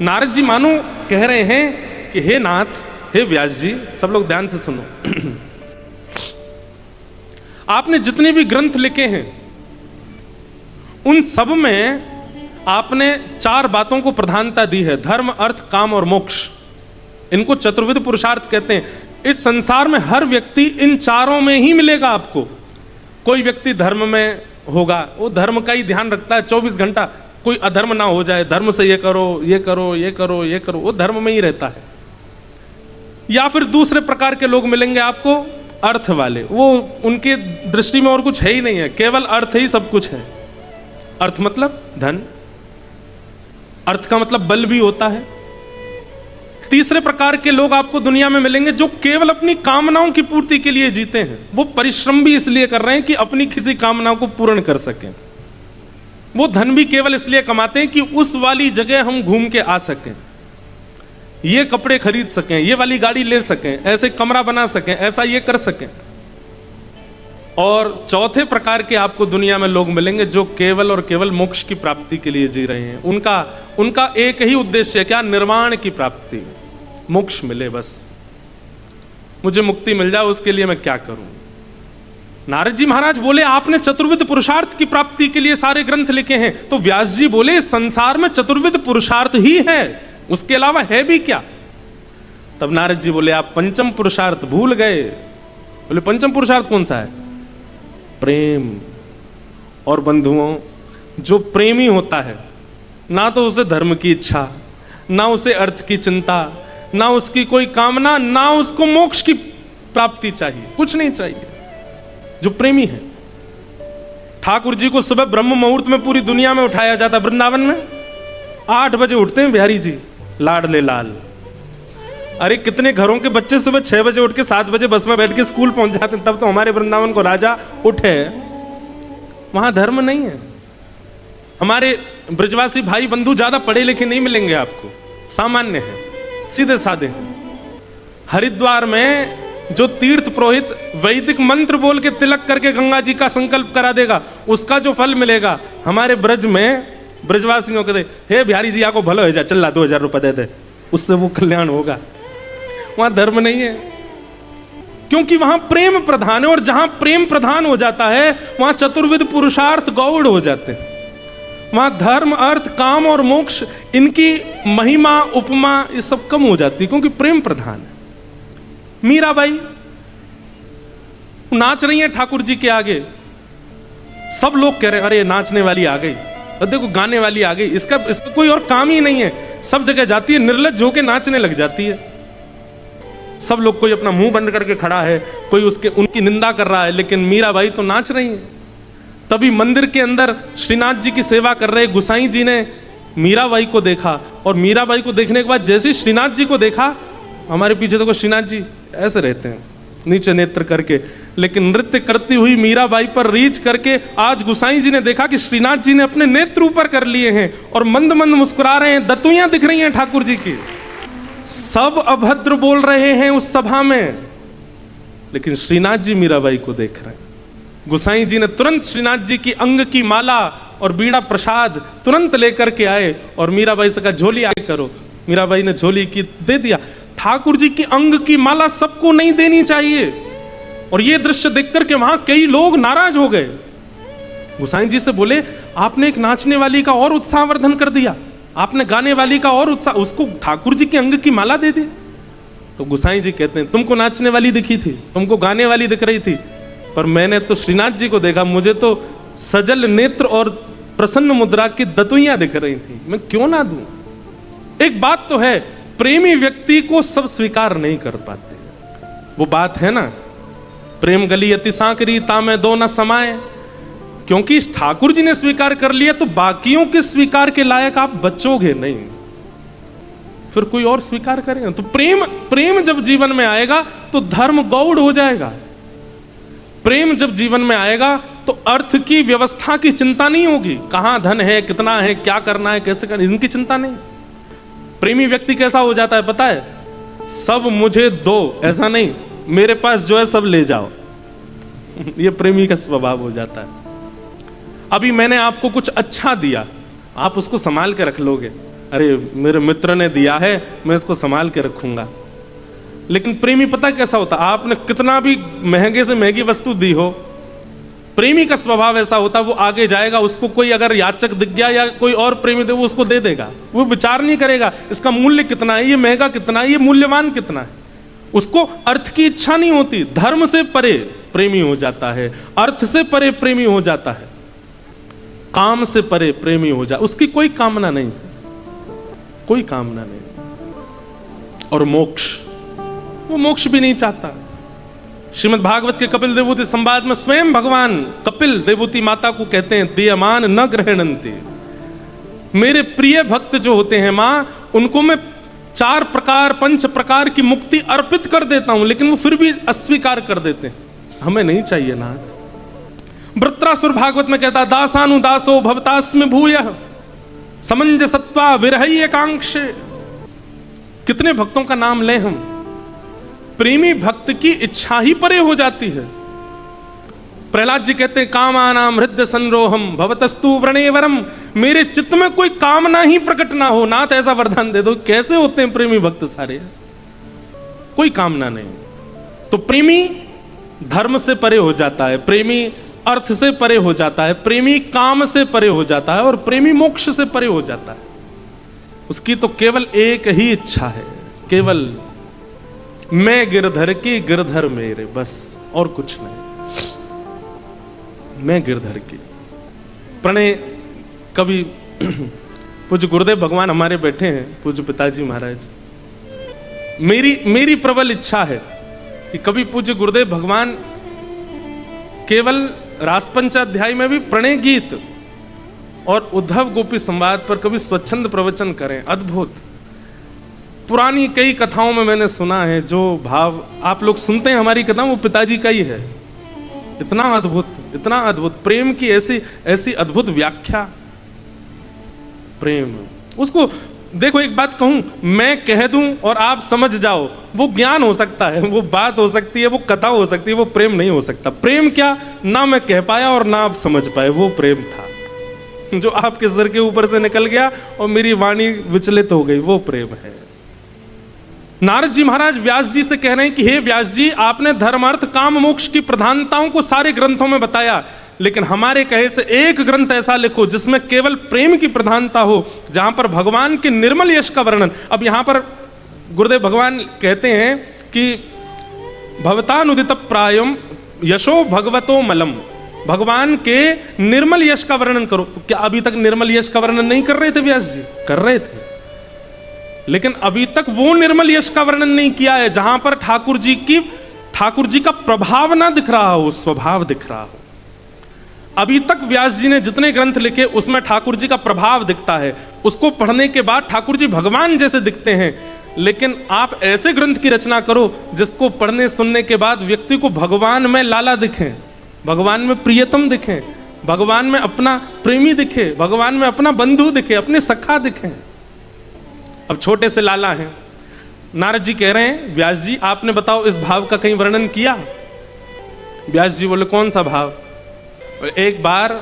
नारद जी मानो कह रहे हैं कि हे नाथ, हे व्यास जी, सब लोग ध्यान से सुनो, आपने जितने भी ग्रंथ लिखे हैं उन सब में आपने 4 बातों को प्रधानता दी है, धर्म, अर्थ, काम और मोक्ष। इनको चतुर्विध पुरुषार्थ कहते हैं। इस संसार में हर व्यक्ति इन चारों में ही मिलेगा आपको। कोई व्यक्ति धर्म में होगा, वो धर्म का ही ध्यान रखता है 24 घंटा, कोई अधर्म ना हो जाए, धर्म से ये करो ये करो ये करो ये करो, वो धर्म में ही रहता है। या फिर दूसरे प्रकार के लोग मिलेंगे आपको, अर्थ वाले, वो उनके दृष्टि में और कुछ है ही नहीं है, केवल अर्थ ही सब कुछ है। अर्थ मतलब धन, अर्थ का मतलब बल भी होता है। तीसरे प्रकार के लोग आपको दुनिया में मिलेंगे जो केवल अपनी कामनाओं की पूर्ति के लिए जीते हैं। वो परिश्रम भी इसलिए कर रहे हैं कि अपनी किसी कामना को पूर्ण कर सकें। वो धन भी केवल इसलिए कमाते हैं कि उस वाली जगह हम घूम के आ सकें, ये कपड़े खरीद सकें, ये वाली गाड़ी ले सकें, ऐसे कमरा बना सकें, ऐसा ये कर सकें। और चौथे प्रकार के आपको दुनिया में लोग मिलेंगे जो केवल और केवल मोक्ष की प्राप्ति के लिए जी रहे हैं। उनका एक ही उद्देश्य है, क्या? निर्वाण की प्राप्ति, मोक्ष मिले, बस मुझे मुक्ति मिल जाए, उसके लिए मैं क्या करूं। नारद जी महाराज बोले आपने चतुर्विध पुरुषार्थ की प्राप्ति के लिए सारे ग्रंथ लिखे हैं, तो व्यास जी बोले संसार में चतुर्विध पुरुषार्थ ही है, उसके अलावा है भी क्या? तब नारद जी बोले आप पंचम पुरुषार्थ भूल गए। बोले पंचम पुरुषार्थ कौन सा है? प्रेम। और बंधुओं, जो प्रेमी होता है ना तो उसे धर्म की इच्छा, ना उसे अर्थ की चिंता, ना उसकी कोई कामना, ना उसको मोक्ष की प्राप्ति चाहिए, कुछ नहीं चाहिए। जो प्रेमी है, ठाकुर जी को सुबह ब्रह्म मुहूर्त में पूरी दुनिया में उठाया जाता, वृंदावन में 8 बजे उठते हैं बिहारी जी, लाडले लाल। अरे कितने घरों के बच्चे सुबह 6 बजे उठ के 7 बजे बस में बैठ के स्कूल पहुंच जाते हैं, तब तो हमारे वृंदावन को राजा उठे वहां धर्म नहीं है। हमारे ब्रजवासी भाई बंधु ज्यादा पढ़े लिखे नहीं मिलेंगे आपको, सामान्य है, सीधे साधे हैं। हरिद्वार में जो तीर्थ पुरोहित वैदिक मंत्र बोल के तिलक करके गंगा जी का संकल्प करा देगा, उसका जो फल मिलेगा, हमारे ब्रज में ब्रजवासियों को दे, हे बिहारी जी आपको भलो हो जाए, चल 2000 रुपए दे दे, उससे वो कल्याण होगा। वहां धर्म नहीं है, क्योंकि वहां प्रेम प्रधान है, और जहां प्रेम प्रधान हो जाता है वहां चतुर्विध पुरुषार्थ गौड़ हो जाते हैं। वहां धर्म, अर्थ, काम और मोक्ष, इनकी महिमा, उपमा, ये सब कम हो जाती है, क्योंकि प्रेम प्रधान है। मीराबाई नाच रही है ठाकुर जी के आगे, सब लोग कह रहे हैं अरे नाचने वाली आ गई, और देखो गाने वाली आ गई, इसका कोई और काम ही नहीं है, सब जगह जाती है, निर्लज्ज होके नाचने लग जाती है। सब लोग, कोई अपना मुंह बंद करके खड़ा है, कोई उनकी निंदा कर रहा है, लेकिन मीराबाई तो नाच रही है। तभी मंदिर के अंदर श्रीनाथ जी की सेवा कर रहे गुसाई जी ने मीराबाई को देखा, और मीराबाई को देखने के बाद जैसे श्रीनाथ जी को देखा, हमारे पीछे देखो श्रीनाथ जी ऐसे रहते हैं नीचे नेत्र करके, लेकिन नृत्य करती हुई मीराबाई पर रीच करके आज गुसाई जी ने देखा कि श्रीनाथ जी ने अपने नेत्र ऊपर कर लिए हैं और मंद मंद मुस्कुरा रहे हैं, दतुइयां दिख रही हैं ठाकुर जी की। सब अभद्र बोल रहे हैं उस सभा में, लेकिन श्रीनाथ जी मीराबाई को देख रहे हैं। गुसाई जी ने तुरंत श्रीनाथ जी की अंग की माला और बीड़ा प्रसाद तुरंत लेकर के आए, और मीराबाई से कहा झोली आगे करो। मीराबाई ने झोली की दे दिया। ठाकुर जी की अंग की माला सबको नहीं देनी चाहिए, और ये दृश्य देख करके वहां कई लोग नाराज हो गए। गुसाई जी से बोले आपने एक नाचने वाली का और उत्साहवर्धन कर दिया, आपने गाने वाली का और उत्साह, उसको ठाकुर जी की अंग की माला दे दी। तो गुसाई जी कहते हैं तुमको नाचने वाली दिखी थी, तुमको गाने वाली दिख रही थी, पर मैंने तो श्रीनाथ जी को देखा, मुझे तो सजल नेत्र और प्रसन्न मुद्रा की दतुइयां दिख रही थी, मैं क्यों ना दूं। एक बात तो है, प्रेमी व्यक्ति को सब स्वीकार नहीं कर पाते। वो बात है ना, प्रेम गली अति सांकरी तामे दो न समाए, क्योंकि ठाकुर जी ने स्वीकार कर लिया तो बाकियों के स्वीकार के लायक आप बचोगे नहीं, फिर कोई और स्वीकार करेगा। तो प्रेम जब जीवन में आएगा तो धर्म गौड़ हो जाएगा। प्रेम जब जीवन में आएगा तो अर्थ की व्यवस्था की चिंता नहीं होगी, कहां धन है, कितना है, क्या करना है, कैसे करना है, इनकी चिंता नहीं। प्रेमी व्यक्ति कैसा हो जाता है पता है, सब मुझे दो, ऐसा नहीं, मेरे पास जो है सब ले जाओ। ये प्रेमी का स्वभाव हो जाता है। अभी मैंने आपको कुछ अच्छा दिया, आप उसको संभाल के रख लोगे, अरे मेरे मित्र ने दिया है मैं इसको संभाल के रखूंगा। लेकिन प्रेमी पता कैसा होता, आपने कितना भी महंगे से महंगी वस्तु दी हो, प्रेमी का स्वभाव ऐसा होता, वो आगे जाएगा, उसको कोई अगर याचक दिख गया या कोई और प्रेमी दे, वो उसको दे देगा, वो विचार नहीं करेगा इसका मूल्य कितना है, ये महंगा कितना है, ये मूल्यवान कितना है, उसको अर्थ की इच्छा नहीं होती। धर्म से परे प्रेमी हो जाता है, अर्थ से परे प्रेमी हो जाता है, काम से परे प्रेमी हो जाता, उसकी कोई कामना नहीं, कोई कामना नहीं। और मोक्ष, वो मोक्ष भी नहीं चाहता। श्रीमद् भागवत के कपिल देवूति संवाद में स्वयं भगवान कपिल देवूति माता को कहते हैं दीयमान न ग्रहणन्ति, मेरे प्रिय भक्त जो होते हैं मां, उनको मैं 4 प्रकार 5 प्रकार की मुक्ति अर्पित कर देता हूं, लेकिन वो फिर भी अस्वीकार कर देते हैं, हमें नहीं चाहिए नाथ। वृत्रासुर भागवत में कहता दासानुदासो भवतास्मि भूयः समंजसत्वा विरहई एकांक्षे। कितने भक्तों का नाम लें हम, प्रेमी भक्त की इच्छा ही परे हो जाती है। प्रहलाद जी कहते हैं कामानाम हृदय संरोहम भवतस्तु व्रणेवरम, मेरे चित्त में कोई कामना ही प्रकट ना हो, नाथ ऐसा वरदान दे दो। कैसे होते हैं प्रेमी भक्त सारे, कोई कामना नहीं। तो प्रेमी धर्म से परे हो जाता है, प्रेमी अर्थ से परे हो जाता है, प्रेमी काम से परे हो जाता है, और प्रेमी मोक्ष से परे हो जाता है। उसकी तो केवल एक ही इच्छा है, केवल मैं गिरधर की गिरधर मेरे, बस और कुछ नहीं, मैं गिरधर की। प्रणय कभी पूज्य गुरुदेव भगवान हमारे बैठे हैं, पूज्य पिताजी महाराज, मेरी प्रबल इच्छा है कि कभी पूज्य गुरुदेव भगवान केवल रासपंचाध्याय में भी प्रणय गीत और उद्धव गोपी संवाद पर कभी स्वच्छंद प्रवचन करें। अद्भुत पुरानी कई कथाओं में मैंने सुना है, जो भाव आप लोग सुनते हैं हमारी कथा, वो पिताजी का ही है। इतना अद्भुत प्रेम की ऐसी ऐसी अद्भुत व्याख्या। प्रेम उसको देखो, एक बात कहूं, मैं कह दूं और आप समझ जाओ, वो ज्ञान हो सकता है, वो बात हो सकती है, वो कथा हो सकती है, वो प्रेम नहीं हो सकता। प्रेम क्या, ना मैं कह पाया और ना आप समझ पाए, वो प्रेम था जो आपके सर के ऊपर से निकल गया और मेरी वाणी विचलित हो गई, वो प्रेम है। नारद जी महाराज व्यास जी से कह रहे हैं कि हे व्यास जी, आपने धर्म अर्थ काम मोक्ष की प्रधानताओं को सारे ग्रंथों में बताया, लेकिन हमारे कहे से एक ग्रंथ ऐसा लिखो जिसमें केवल प्रेम की प्रधानता हो, जहां पर भगवान के निर्मल यश का वर्णन। अब यहां पर गुरुदेव भगवान कहते हैं कि भवतानुदित प्रायम यशो भगवतो मलम, भगवान के निर्मल यश का वर्णन करो। तो क्या अभी तक निर्मल यश का वर्णन नहीं कर रहे थे व्यास जी? कर रहे थे, लेकिन अभी तक वो निर्मल यश का वर्णन नहीं किया है जहां पर ठाकुर जी का प्रभाव ना दिख रहा हो, स्वभाव दिख रहा हो। अभी तक व्यास जी ने जितने ग्रंथ लिखे उसमें ठाकुर जी का प्रभाव दिखता है, उसको पढ़ने के बाद ठाकुर जी भगवान जैसे दिखते हैं। लेकिन आप ऐसे ग्रंथ की रचना करो जिसको पढ़ने सुनने के बाद व्यक्ति को भगवान में लाला दिखे, भगवान में प्रियतम दिखे, भगवान में अपना प्रेमी दिखे, भगवान में अपना बंधु दिखे, अपने सखा दिखे। अब छोटे से लाला हैं, नारद जी कह रहे हैं व्यास जी आपने बताओ इस भाव का कहीं वर्णन किया? व्यास जी बोले कौन सा भाव? एक बार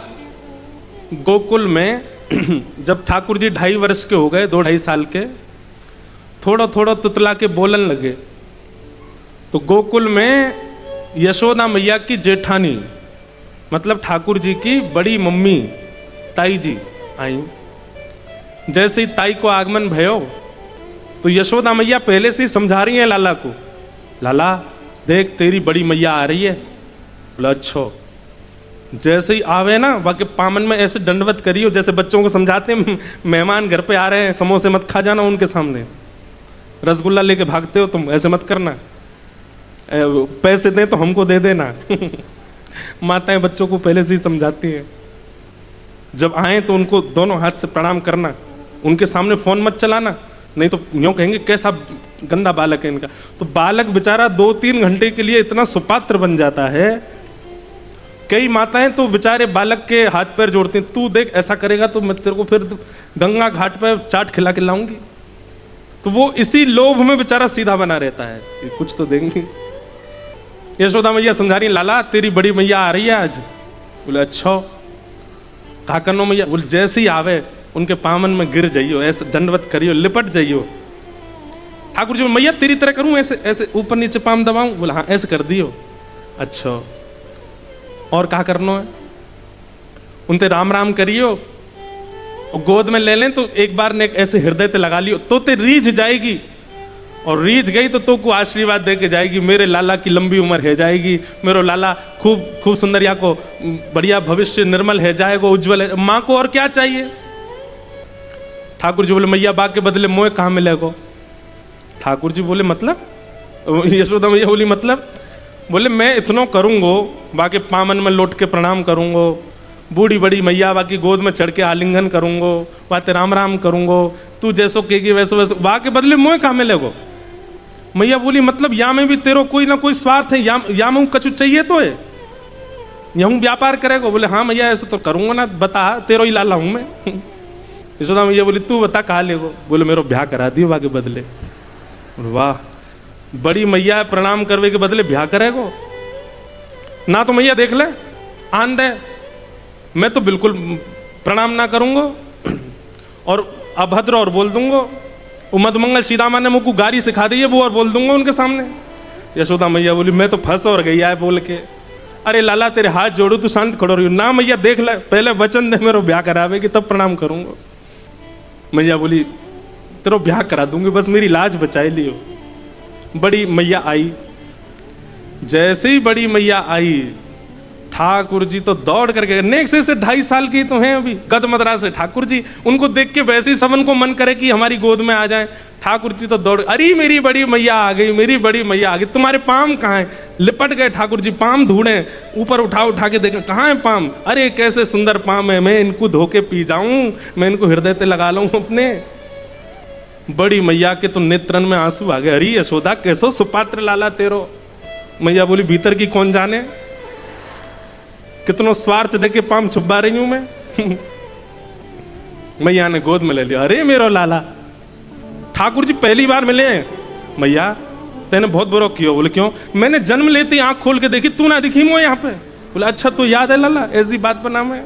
गोकुल में जब ठाकुर जी 2.5 वर्ष के हो गए, 2-2.5 साल के, थोड़ा थोड़ा तुतला के बोलन लगे, तो गोकुल में यशोदा मैया की जेठानी मतलब ठाकुर जी की बड़ी मम्मी ताई जी आई। जैसे ही ताई को आगमन भयो तो यशोदा मैया पहले से ही समझा रही हैं लाला को, लाला देख तेरी बड़ी मैया आ रही है। बोला अच्छा। जैसे ही आवे ना बाकी पामन में ऐसे दंडवत करियो जैसे बच्चों को समझाते हैं, मेहमान घर पे आ रहे हैं, समोसे मत खा जाना उनके सामने, रसगुल्ला लेके भागते हो तुम, ऐसे मत करना, पैसे दें तो हमको दे देना। माताएं बच्चों को पहले से ही समझाती हैं। जब आए तो उनको दोनों हाथ से प्रणाम करना, उनके सामने फोन मत चलाना, नहीं तो यूं कहेंगे कैसा गंदा बालक है इनका। तो बालक बेचारा 2-3 घंटे के लिए इतना सुपात्र बन जाता है। कई माताएं तो बेचारे बालक के हाथ पैर जोड़ती हैं, तू देख ऐसा करेगा तो मैं तेरे को फिर गंगा घाट पर चाट खिला के लाऊंगी। तो वो इसी लोभ में बेचारा सीधा बना रहता है कि कुछ तो देंगे। यशोदा मैया समझा रही लाला तेरी बड़ी मैया आ रही है आज। बोले अच्छा कहा करनो मैया? बोले जैसे ही आवे उनके पामन में गिर जाइयो, ऐसे दंडवत करियो, लिपट जाइयो। ठाकुर जी मैया तेरी तरह करूं, ऐसे ऐसे ऊपर नीचे पाम दबाऊं? बोला हाँ ऐसे कर दियो। अच्छा और कहा करनो है? उनते राम राम करियो और गोद में ले लें तो एक बार ने ऐसे हृदय ते लगा लियो तो ते रीझ जाएगी, और रीझ गई तो को आशीर्वाद दे के जाएगी, मेरे लाला की लंबी उम्र है जाएगी, मेरो लाला खूब खूब सुंदर या को बढ़िया भविष्य निर्मल है जाएगा, उज्जवल है। माँ को और क्या चाहिए? ठाकुर जी बोले मैया बा के बदले मोह कहाँ मिलेगा? ठाकुर जी बोले मतलब? यशोदा मैया बोली मतलब? बोले मैं इतना करूँगो, बाकी पामन में लौट के प्रणाम करूँगो, बूढ़ी बड़ी मैया बाकी गोद में चढ़ के आलिंगन करूँगो, बातें राम राम करूँगो, तू जैसो कहेगी वैसो वैसो, बा के बदले मोह कहाँ मिलेगो? मैया बोली मतलब या में भी तेरो कोई ना कोई स्वार्थ है, या में कछु चाहिए तो है, यहूँ व्यापार करेगो? बोले हाँ मैया ऐसे तो करूँगा ना, बता तेरो ही लाला हूँ मैं। यशोदा मैया बोली तू बता कहाँ लेगो? बोले मेरो ब्याह करा दियो बाके बदले। वाह बड़ी मैया प्रणाम करवे के बदले ब्याह करेगो? ना तो मैया देख ले आन दे, मैं तो बिल्कुल प्रणाम ना करूँगा और अभद्र और बोल दूंगा, मधुमंगल सीतामा ने मुझको गारी सिखा दी है वो और बोल दूंगा उनके सामने। यशोदा मैया बोली मैं तो फंस और गई है बोल के। अरे लाला तेरे हाथ जोड़ो तू शांत खड़ो रही हो ना मैया, देख ले पहले वचन दे मेरे ब्याह करावे कि तब प्रणाम करूंगा। मैया बोली तेरो ब्याह करा दूंगी बस मेरी लाज बचाए लियो। बड़ी मैया आई, जैसे ही बड़ी मैया आई ठाकुर जी तो दौड़ करके, नेक्स्ट से 2.5 साल की तो हैं अभी, गदमदरा से ठाकुर जी, उनको देख के वैसे ही सबन को मन करे कि हमारी गोद में आ जाएं। ठाकुर जी तो दौड़, अरे मेरी बड़ी मैया आ गई, मेरी बड़ी मैया आ गई, तुम्हारे पाम कहाँ हैं? लिपट गए ठाकुर जी, पाम ढूंढे, ऊपर उठा के देखें कहाँ है पाम? अरे कैसे सुंदर पाम है, मैं इनको धो के पी जाऊं, मैं इनको हृदय पे लगा लूं अपने। बड़ी मैया के तो नेत्रन में आंसू आ गए, अरे यशोदा कैसो सुपात्र लाला तेरो। मैया बोली भीतर की कौन जाने, कितनो स्वार्थ देके पाम छुपा रही हूं मैं। मैया ने गोद में ले लिया। अरे मेरो लाला, ठाकुर जी पहली बार मिले हैं। मैया तेने बहुत बुरा किया। बोले क्यों? मैंने जन्म लेती आंख खोल के देखी, तू ना दिखी मुझे यहाँ पे। बोला अच्छा तो याद है लाला, ऐसी बात पर नाम है।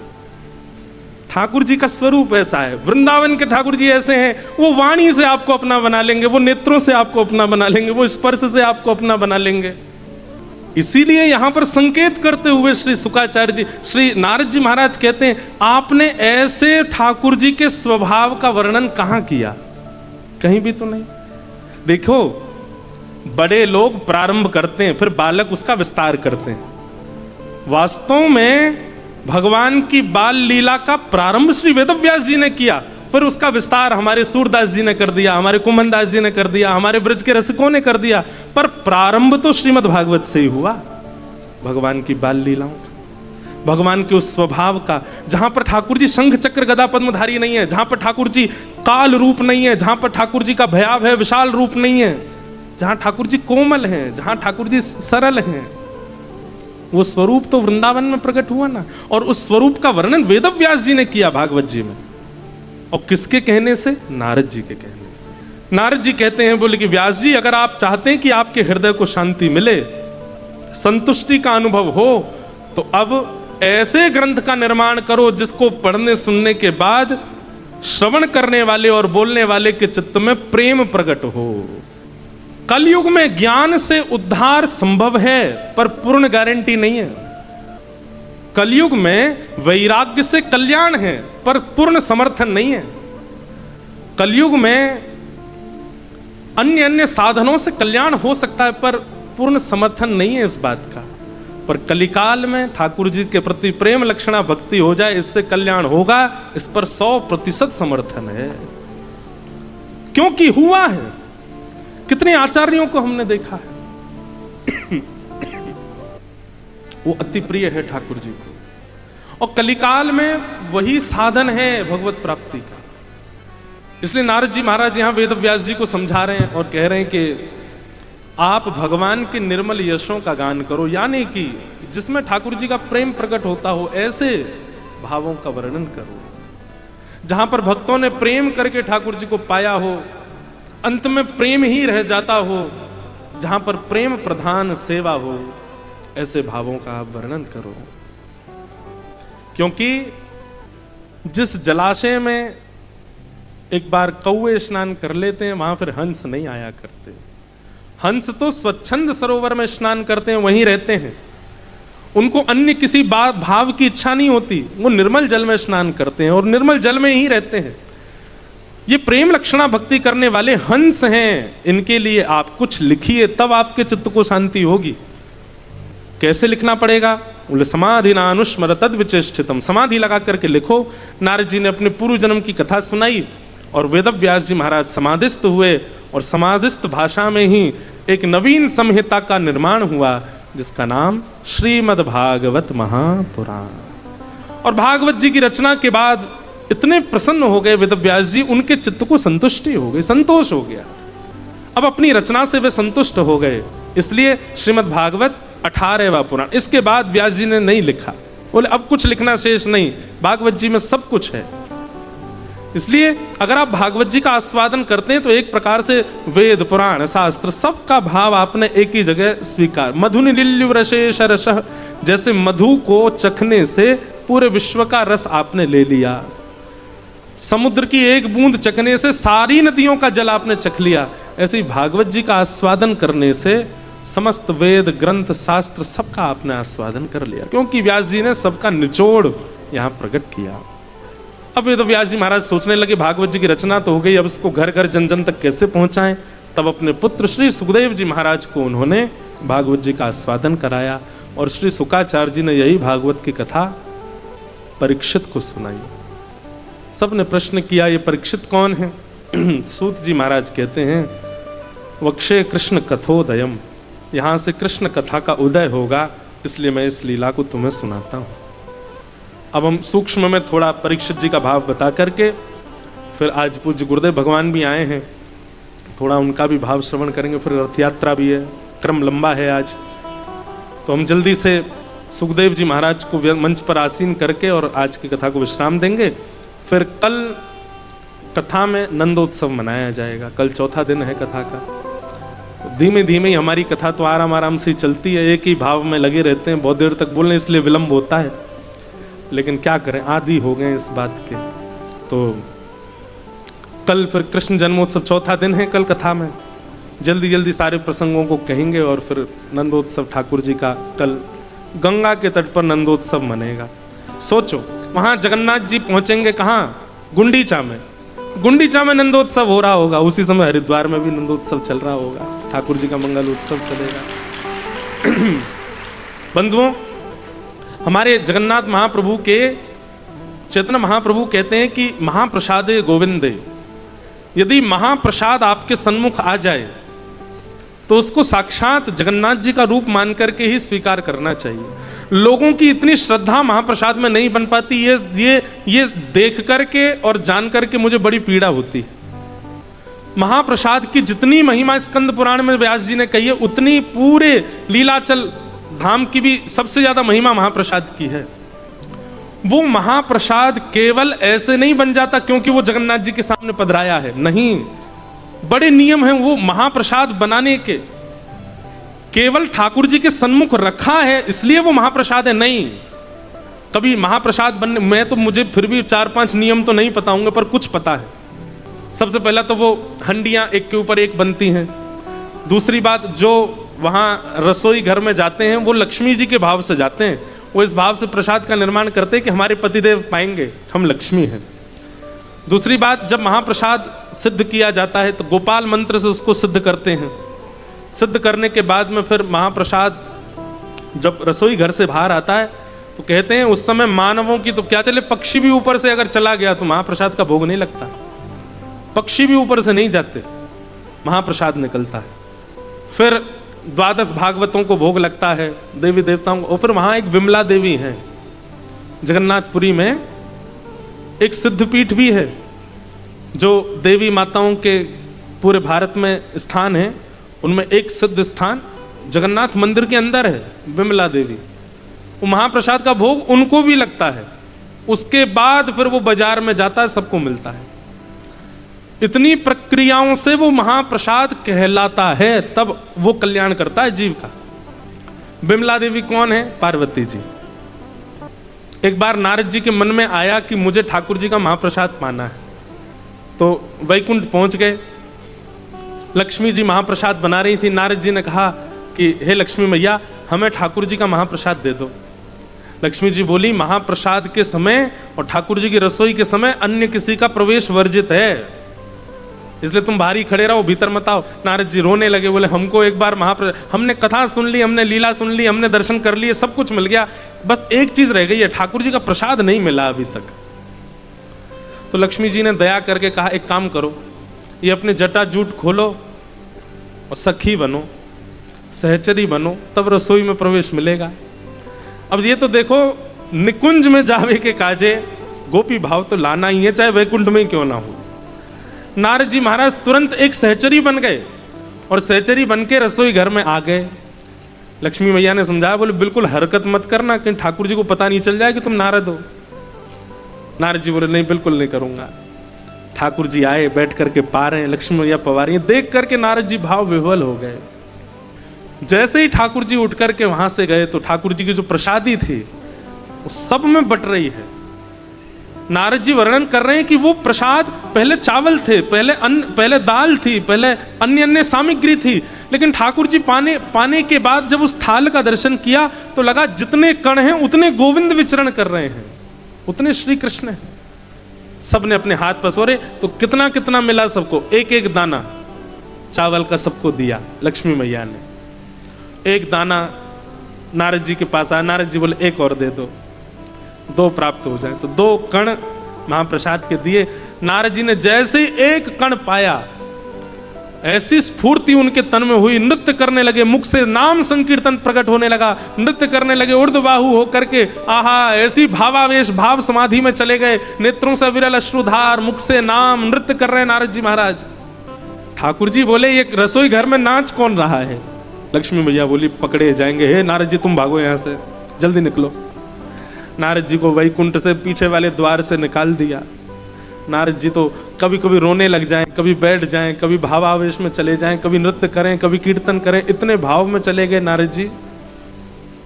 ठाकुर जी का स्वरूप ऐसा है, वृंदावन के ठाकुर जी ऐसे हैं, वो वाणी से आपको अपना बना लेंगे, वो नेत्रों से आपको अपना बना लेंगे, वो स्पर्श से आपको अपना बना लेंगे। इसीलिए यहां पर संकेत करते हुए श्री शुकाचार्य जी, श्री नारद जी महाराज कहते हैं, आपने ऐसे ठाकुर जी के स्वभाव का वर्णन कहां किया? कहीं भी तो नहीं। देखो, बड़े लोग प्रारंभ करते हैं, फिर बालक उसका विस्तार करते हैं। वास्तव में भगवान की बाल लीला का प्रारंभ श्री वेदव्यास जी ने किया, फिर उसका विस्तार हमारे सूरदास जी ने कर दिया, हमारे कुमनदास जी ने कर दिया, हमारे ब्रज के रसिकों ने कर दिया, पर प्रारंभ तो श्रीमद् भागवत से ही हुआ, भगवान की बाल लीलाओं का, भगवान के उस स्वभाव का, जहां पर ठाकुर जी शंख चक्र गदा पद्मधारी नहीं है, जहां पर ठाकुर जी काल रूप नहीं है, जहां पर ठाकुर जी का भयावह विशाल रूप नहीं है, जहां ठाकुर जी कोमल हैं, जहां ठाकुर जी सरल हैं, वो स्वरूप तो वृंदावन में प्रकट हुआ ना। और उस स्वरूप का वर्णन वेदव्यास जी ने किया भागवत जी में। और किसके कहने से? नारद जी के कहने से। नारद जी कहते हैं, बोले कि व्यास जी, अगर आप चाहते हैं कि आपके हृदय को शांति मिले, संतुष्टि का अनुभव हो, तो अब ऐसे ग्रंथ का निर्माण करो जिसको पढ़ने सुनने के बाद श्रवण करने वाले और बोलने वाले के चित्त में प्रेम प्रकट हो। कलयुग में ज्ञान से उद्धार संभव है, पर पूर्ण गारंटी नहीं है। कलयुग में वैराग्य से कल्याण है, पर पूर्ण समर्थन नहीं है। कलयुग में अन्य अन्य साधनों से कल्याण हो सकता है, पर पूर्ण समर्थन नहीं है इस बात का। पर कलिकाल में ठाकुर जी के प्रति प्रेम लक्षणा भक्ति हो जाए, इससे कल्याण होगा, इस पर 100% समर्थन है, क्योंकि हुआ है। कितने आचार्यों को हमने देखा है, वो अति प्रिय है ठाकुर जी को, और कलिकाल में वही साधन है भगवत प्राप्ति का। इसलिए नारद जी महाराज यहां वेदव्यास जी को समझा रहे हैं और कह रहे हैं कि आप भगवान के निर्मल यशों का गान करो, यानी कि जिसमें ठाकुर जी का प्रेम प्रकट होता हो, ऐसे भावों का वर्णन करो जहां पर भक्तों ने प्रेम करके ठाकुर जी को पाया हो, अंत में प्रेम ही रह जाता हो, जहां पर प्रेम प्रधान सेवा हो, ऐसे भावों का आप वर्णन करो। क्योंकि जिस जलाशय में एक बार कौवे स्नान कर लेते हैं, वहां फिर हंस नहीं आया करते। हंस तो स्वच्छंद सरोवर में स्नान करते हैं, वहीं रहते हैं, उनको अन्य किसी भाव की इच्छा नहीं होती, वो निर्मल जल में स्नान करते हैं और निर्मल जल में ही रहते हैं। ये प्रेम लक्षणा भक्ति करने वाले हंस हैं, इनके लिए आप कुछ लिखिए, तब आपके चित्त को शांति होगी। कैसे लिखना पड़ेगा? बोले समाधि नानुस्मर तद विचेष्टितम, समाधि लगा करके लिखो। नारद जी ने अपने पूर्व जन्म की कथा सुनाई और वेदव्यास जी महाराज समाधिस्थ हुए, और समाधिस्थ भाषा में ही एक नवीन संहिता का निर्माण हुआ, जिसका नाम श्रीमद् भागवत महापुराण। और भागवत जी की रचना के बाद इतने प्रसन्न हो गए वेदव्यास जी, उनके चित्त को संतुष्टि हो गई, संतोष हो गया। अब अपनी रचना से वे संतुष्ट हो गए, इसलिए श्रीमद् भागवत 18वां पुराण। इसके बाद व्यास जी ने नहीं लिखा, बोले अब कुछ लिखना शेष नहीं, भागवत जी में सब कुछ है। इसलिए अगर आप भागवत जी का आस्वादन करते हैं तो एक प्रकार से वेद पुराण शास्त्र सबका भाव आपने एक ही जगह स्वीकार। मधुनिलिल्यु रसेश रसः, जैसे मधु को चखने से पूरे विश्व का रस आपने ले लिया, समुद्र की एक बूंद चखने से सारी नदियों का जल आपने चख लिया, ऐसे ही भागवत जी का आस्वादन करने से समस्त वेद ग्रंथ शास्त्र सबका आपने आस्वादन कर लिया, क्योंकि व्यास जी ने सबका निचोड़ यहां प्रकट किया। अब वेद व्यास जी महाराज सोचने लगे, भागवत जी की रचना तो हो गई, अब इसको घर घर जन जन तक कैसे पहुंचाएं। तब अपने पुत्र श्री सुखदेव जी महाराज को उन्होंने भागवत जी का आस्वादन कराया, और श्री शुकाचार्य जी ने यही भागवत की कथा परीक्षित को सुनाई। सबने प्रश्न किया, ये परीक्षित कौन है? सूत जी महाराज कहते हैं, वक्षे कृष्ण कथोदयम, यहां से कृष्ण कथा का उदय होगा, इसलिए मैं इस लीला को तुम्हें सुनाता हूं। अब हम सूक्ष्म में थोड़ा परीक्षित जी का भाव बता करके, फिर आज पूज्य गुरुदेव भगवान भी आए हैं, थोड़ा उनका भी भाव श्रवण करेंगे, फिर रथ यात्रा भी है, क्रम लंबा है आज, तो हम जल्दी से सुखदेव जी महाराज को मंच पर आसीन करके और आज की कथा को विश्राम देंगे। फिर कल कथा में नंदोत्सव मनाया जाएगा। कल चौथा दिन है कथा का। धीमे धीमे ही हमारी कथा तो आराम आराम से चलती है, एक ही भाव में लगे रहते हैं, बहुत देर तक बोलने इसलिए विलंब होता है, लेकिन क्या करें, आदी हो गए इस बात के। तो कल फिर कृष्ण जन्मोत्सव चौथा दिन है, कल कथा में जल्दी जल्दी सारे प्रसंगों को कहेंगे और फिर नंदोत्सव ठाकुर जी का कल गंगा के तट पर नंदोत्सव मनेगा। सोचो, वहां जगन्नाथ जी पहुंचेंगे कहाँ? गुंडीचा में। गुंडीचा में नंदोत्सव हो रहा होगा, उसी समय हरिद्वार में भी नंदोत्सव चल रहा होगा, ठाकुर जी का मंगल उत्सव चलेगा। बंधुओं, हमारे जगन्नाथ महाप्रभु के चैतन्य महाप्रभु कहते हैं कि महाप्रसादे गोविंदे, यदि महाप्रसाद आपके सन्मुख आ जाए तो उसको साक्षात जगन्नाथ जी का रूप मान करके ही स्वीकार करना चाहिए। लोगों की इतनी श्रद्धा महाप्रसाद में नहीं बन पाती, ये देख करके और जान करके मुझे बड़ी पीड़ा होती है। महाप्रसाद की जितनी महिमा स्कंद पुराण में व्यास जी ने कही है, उतनी पूरे लीलाचल धाम की भी सबसे ज्यादा महिमा महाप्रसाद की है। वो महाप्रसाद केवल ऐसे नहीं बन जाता क्योंकि वो जगन्नाथ जी के सामने पधराया है, नहीं, बड़े नियम हैं वो महाप्रसाद बनाने के। केवल ठाकुर जी के सन्मुख रखा है इसलिए वो महाप्रसाद है, नहीं। कभी महाप्रसाद बनने, मैं तो मुझे फिर भी 4-5 नियम तो नहीं पता होंगे, पर कुछ पता है। सबसे पहला तो वो हंडियां एक के ऊपर एक बनती हैं। दूसरी बात, जो वहां रसोई घर में जाते हैं वो लक्ष्मी जी के भाव से जाते हैं, वो इस भाव से प्रसाद का निर्माण करते हैं कि हमारे पतिदेव पाएंगे, हम लक्ष्मी हैं। दूसरी बात, जब महाप्रसाद सिद्ध किया जाता है तो गोपाल मंत्र से उसको सिद्ध करते हैं। सिद्ध करने के बाद में फिर महाप्रसाद जब रसोई घर से बाहर आता है तो कहते हैं उस समय मानवों की तो क्या चले, पक्षी भी ऊपर से अगर चला गया तो महाप्रसाद का भोग नहीं लगता। पक्षी भी ऊपर से नहीं जाते, महाप्रसाद निकलता है। फिर 12 भागवतों को भोग लगता है, देवी देवताओं को। और फिर वहां एक विमला देवी है, जगन्नाथपुरी में एक सिद्धपीठ भी है, जो देवी माताओं के पूरे भारत में स्थान है, उनमें एक सिद्ध स्थान जगन्नाथ मंदिर के अंदर है, विमला देवी। वो महाप्रसाद का भोग उनको भी लगता है। उसके बाद फिर वो बाजार में जाता है, सबको मिलता है। इतनी प्रक्रियाओं से वो महाप्रसाद कहलाता है, तब वो कल्याण करता है जीव का। विमला देवी कौन है? पार्वती जी। एक बार नारद जी के मन में आया कि मुझे ठाकुर जी का महाप्रसाद पाना है, तो वैकुंठ पहुंच गए। लक्ष्मी जी महाप्रसाद बना रही थी। नारद जी ने कहा कि हे लक्ष्मी मैया, हमें ठाकुर जी का महाप्रसाद दे दो। लक्ष्मी जी बोली, महाप्रसाद के समय और ठाकुर जी की रसोई के समय अन्य किसी का प्रवेश वर्जित है, इसलिए तुम बाहर ही खड़े रहो, भीतर मत आओ। नारद जी रोने लगे, बोले हमको एक बार महाप्रसाद, हमने कथा सुन ली, हमने लीला सुन ली, हमने दर्शन कर लिए, सब कुछ मिल गया, बस एक चीज रह गई है, ठाकुर जी का प्रसाद नहीं मिला अभी तक। तो लक्ष्मी जी ने दया करके कहा, एक काम करो, ये अपने जटा जूट खोलो और सखी बनो, सहचरी बनो, तब रसोई में प्रवेश मिलेगा। अब ये तो देखो, निकुंज में जावे के काजे गोपी भाव तो लाना ही है, चाहे वैकुंठ में क्यों ना हो। नारद जी महाराज तुरंत एक सहचरी बन गए और सहचरी बन के रसोई घर में आ गए। लक्ष्मी मैया ने समझाया, बोले बिल्कुल हरकत मत करना, कहीं ठाकुर जी को पता नहीं चल जाए कि तुम नारद हो। नारद जी बोले, नहीं बिल्कुल नहीं करूंगा। ठाकुर जी आए, बैठ करके पा रहे हैं, लक्ष्मी मैया पवा रही है, देख करके नारद जी भाव विह्वल हो गए। जैसे ही ठाकुर जी उठ करके वहां से गए तो ठाकुर जी की जो प्रसादी थी वो सब में बट रही है। नारद जी वर्णन कर रहे हैं कि वो प्रसाद पहले चावल थे, पहले अन्न, पहले दाल थी, पहले अन्य अन्य सामग्री थी, लेकिन ठाकुर जी पाने के बाद जब उस थाल का दर्शन किया तो लगा जितने कण हैं उतने गोविंद विचरण कर रहे हैं, उतने श्री कृष्ण हैं। सबने अपने हाथ पसोरे तो कितना कितना मिला सबको, एक एक दाना चावल का सबको दिया। लक्ष्मी मैया ने एक दाना नारद जी के पास आया, नारद जी बोले एक और दे दो, 2 प्राप्त हो जाए, तो 2 कण महाप्रसाद के दिए। नारद जी ने जैसे ही एक कण पाया, ऐसी स्फूर्ति उनके तन में हुई, नृत्य करने लगे, मुख से नाम संकीर्तन प्रकट होने लगा, नृत्य करने लगे ऊर्ध्वबाहु होकर के, आहा, ऐसी भावावेश, भाव समाधि में चले गए, नेत्रों से विरल अश्रुधार, मुख से नाम, नृत्य कर रहे हैं नारद जी महाराज। ठाकुर जी बोले, ये रसोई घर में नाच कौन रहा है? लक्ष्मी मैया बोली, पकड़े जाएंगे, हे नारद जी तुम भागो यहां से, जल्दी निकलो। नारद जी को वैकुंठ से पीछे वाले द्वार से निकाल दिया। नारद जी तो कभी कभी रोने लग जाएं, कभी बैठ जाएं, कभी भावावेश में चले जाएं, कभी नृत्य करें, कभी कीर्तन करें, इतने भाव में चले गए नारद जी।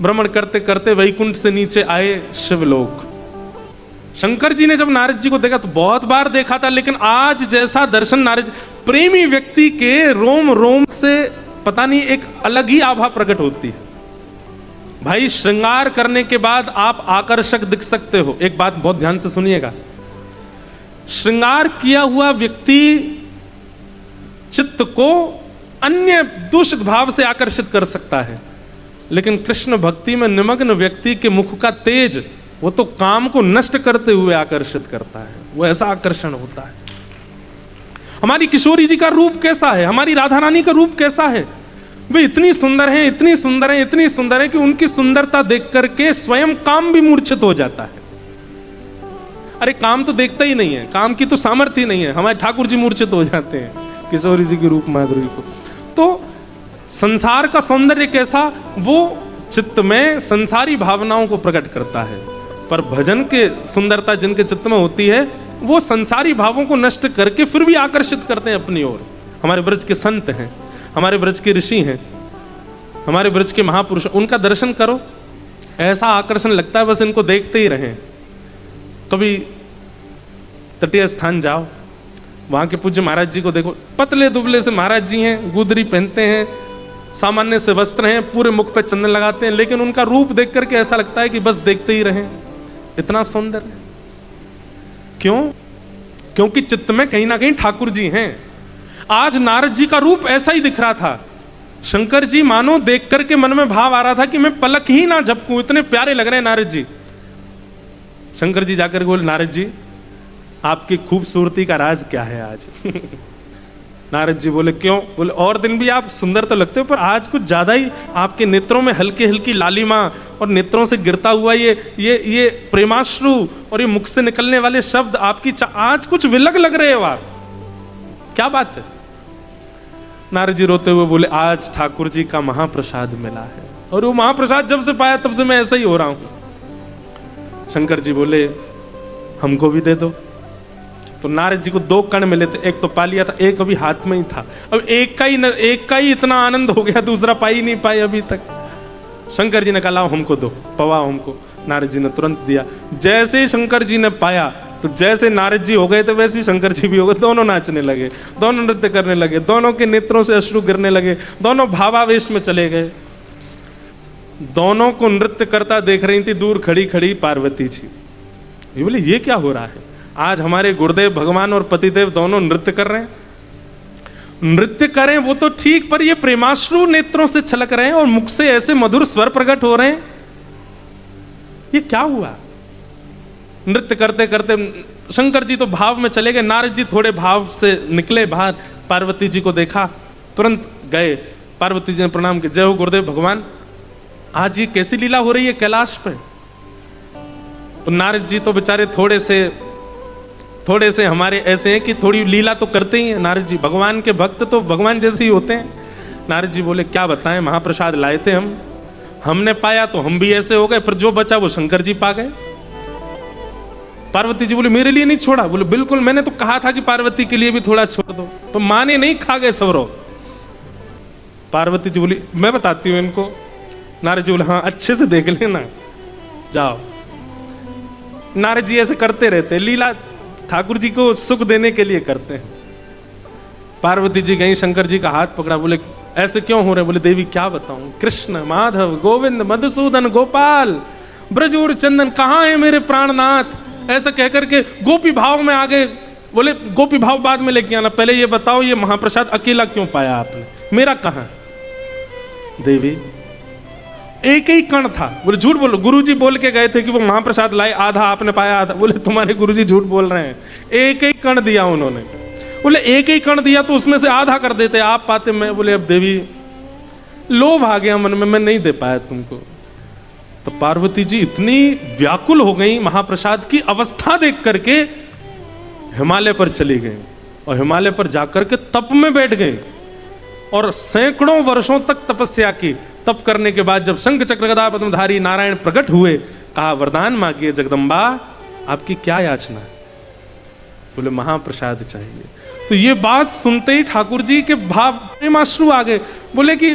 भ्रमण करते करते वैकुंठ से नीचे आए शिवलोक। शंकर जी ने जब नारद जी को देखा तो बहुत बार देखा था, लेकिन आज जैसा दर्शन नारद, प्रेमी व्यक्ति के रोम रोम से पता नहीं एक अलग ही आभा प्रकट होती है। भाई श्रृंगार करने के बाद आप आकर्षक दिख सकते हो। एक बात बहुत ध्यान से सुनिएगा, श्रृंगार किया हुआ व्यक्ति चित्त को अन्य दूषित भाव से आकर्षित कर सकता है, लेकिन कृष्ण भक्ति में निमग्न व्यक्ति के मुख का तेज वो तो काम को नष्ट करते हुए आकर्षित करता है। वो ऐसा आकर्षण होता है। हमारी किशोरी जी का रूप कैसा है, हमारी राधा रानी का रूप कैसा है। वे इतनी सुंदर हैं, इतनी सुंदर हैं, इतनी सुंदर है कि उनकी सुंदरता देख करके स्वयं काम भी मूर्छित हो जाता है। अरे काम तो देखता ही नहीं है, काम की तो सामर्थ्य ही नहीं है। हमारे ठाकुर जी मूर्छित हो जाते हैं किशोरी जी की रूप माधुरी को। तो संसार का सौंदर्य कैसा, वो चित्त में संसारी भावनाओं को प्रकट करता है, पर भजन के सुंदरता जिनके चित्त में होती है वो संसारी भावों को नष्ट करके फिर भी आकर्षित करते हैं अपनी ओर। हमारे ब्रज के संत हैं, हमारे ब्रज के ऋषि हैं, हमारे ब्रज के महापुरुष, उनका दर्शन करो, ऐसा आकर्षण लगता है बस इनको देखते ही रहें। कभी तटीय स्थान जाओ, वहां के पूज्य महाराज जी को देखो, पतले दुबले से महाराज जी हैं, गुदरी पहनते हैं, सामान्य से वस्त्र हैं, पूरे मुख पे चंदन लगाते हैं, लेकिन उनका रूप देख करके ऐसा लगता है कि बस देखते ही रहें, इतना सुंदर है। क्यों? क्योंकि चित्त में कहीं ना कहीं ठाकुर जी हैं। आज नारद जी का रूप ऐसा ही दिख रहा था। शंकर जी मानो देख करके मन में भाव आ रहा था कि मैं पलक ही ना झपकूं, इतने प्यारे लग रहे हैं नारद जी। शंकर जी जाकर बोले, नारद जी आपकी खूबसूरती का राज क्या है आज? नारद जी बोले, क्यों? बोले, और दिन भी आप सुंदर तो लगते हो, पर आज कुछ ज्यादा ही आपके नेत्रों में हल्की हल्की लालिमा और नेत्रों से गिरता हुआ ये प्रेमाश्रु और ये मुख से निकलने वाले शब्द आपकी आज कुछ विलग लग रहे हो आप, क्या बात है? नारद जी रोते हुए बोले, आज ठाकुर जी का महाप्रसाद मिला है, और वो महाप्रसाद जब से पाया तब से मैं ऐसा ही हो रहा हूं। शंकर जी बोले, हमको भी दे दो। तो नारद जी को 2 कण मिले थे, एक तो पा लिया था, एक अभी हाथ में ही था। अब एक का ही इतना आनंद हो गया, दूसरा पा ही नहीं पाए अभी तक। शंकर जी ने कहा, लाओ हमको दो, पवाओ हमको। नारद जी ने तुरंत दिया। जैसे ही शंकर जी ने पाया तो जैसे नारद जी हो गए थे वैसे ही शंकर जी भी हो गए। दोनों नाचने लगे, दोनों नृत्य करने लगे, दोनों के नेत्रों से अश्रु गिरने लगे, दोनों भावावेश में चले गए। दोनों को नृत्य करता देख रही थी दूर खड़ी खड़ी पार्वती जी। ये बोले, ये क्या हो रहा है? आज हमारे गुरुदेव भगवान और पतिदेव दोनों नृत्य कर रहे हैं। नृत्य करें वो तो ठीक, पर ये प्रेमाश्रु नेत्रों से छलक रहे हैं और मुख से ऐसे मधुर स्वर प्रकट हो रहे हैं, ये क्या हुआ? नृत्य करते करते शंकर जी तो भाव में चले गए, नारद जी थोड़े भाव से निकले बाहर, पार्वती जी को देखा, तुरंत गए। पार्वती जी ने प्रणाम किया, जय हो गुरुदेव भगवान, आज ये कैसी लीला हो रही है कैलाश पे? तो नारद जी तो बेचारे थोड़े से हमारे ऐसे हैं कि थोड़ी लीला तो करते ही हैं। नारद जी भगवान के भक्त तो भगवान जैसे ही होते हैं। नारद जी बोले, क्या बताएं, महाप्रसाद लाए थे हमने पाया तो हम भी ऐसे हो गए, पर जो बचा वो शंकर जी पा गए। पार्वती जी बोले, मेरे लिए नहीं छोड़ा? बोले, बिल्कुल, मैंने तो कहा था कि पार्वती के लिए भी थोड़ा छोड़ दो, तो माने नहीं, खा गए सबरो। पार्वती जी बोली, मैं बताती हूँ इनको। नारद जी बोले, हाँ अच्छे से देख लेना, जाओ। नारद जी ऐसे करते रहते, लीला ठाकुर जी को सुख देने के लिए करते हैं। पार्वती जी गई, शंकर जी का हाथ पकड़ा, बोले, ऐसे क्यों हो रहे? बोले, देवी क्या बताऊं, कृष्ण माधव गोविंद मधुसूदन गोपाल ब्रजूर चंदन, कहाँ है मेरे प्राणनाथ? ऐसा कहकर के गोपी भाव में आ गए। बोले, गोपी भाव बाद में लेके आना, पहले ये बताओ ये महाप्रसाद अकेला क्यों पाया आपने, मेरा कहाँ? देवी एक ही कण था। बोले, झूठ बोलो, गुरुजी बोल के गए थे कि वो महाप्रसाद लाए, आधा आपने पाया आधा। बोले, तुम्हारे गुरुजी झूठ बोल रहे हैं, एक ही कण दिया उन्होंने। बोले, एक ही कण दिया तो उसमें से आधा कर देते, आप पाते। मैं बोले, अब देवी लोभ आ गया मन में, मैं नहीं दे पाया तुमको। तो पार्वती जी इतनी व्याकुल हो गई महाप्रसाद की अवस्था देख करके, हिमालय पर चली गई और हिमालय पर जाकर के तप में बैठ गई और सैकड़ों वर्षों तक तपस्या की। तप करने के बाद जब शंख चक्र गदा पद्मधारी नारायण प्रकट हुए, कहा वरदान मांगिए जगदम्बा, आपकी क्या याचना है? बोले महाप्रसाद चाहिए। तो ये बात सुनते ही ठाकुर जी के भाव प्रेमाश्रु आ गए। बोले कि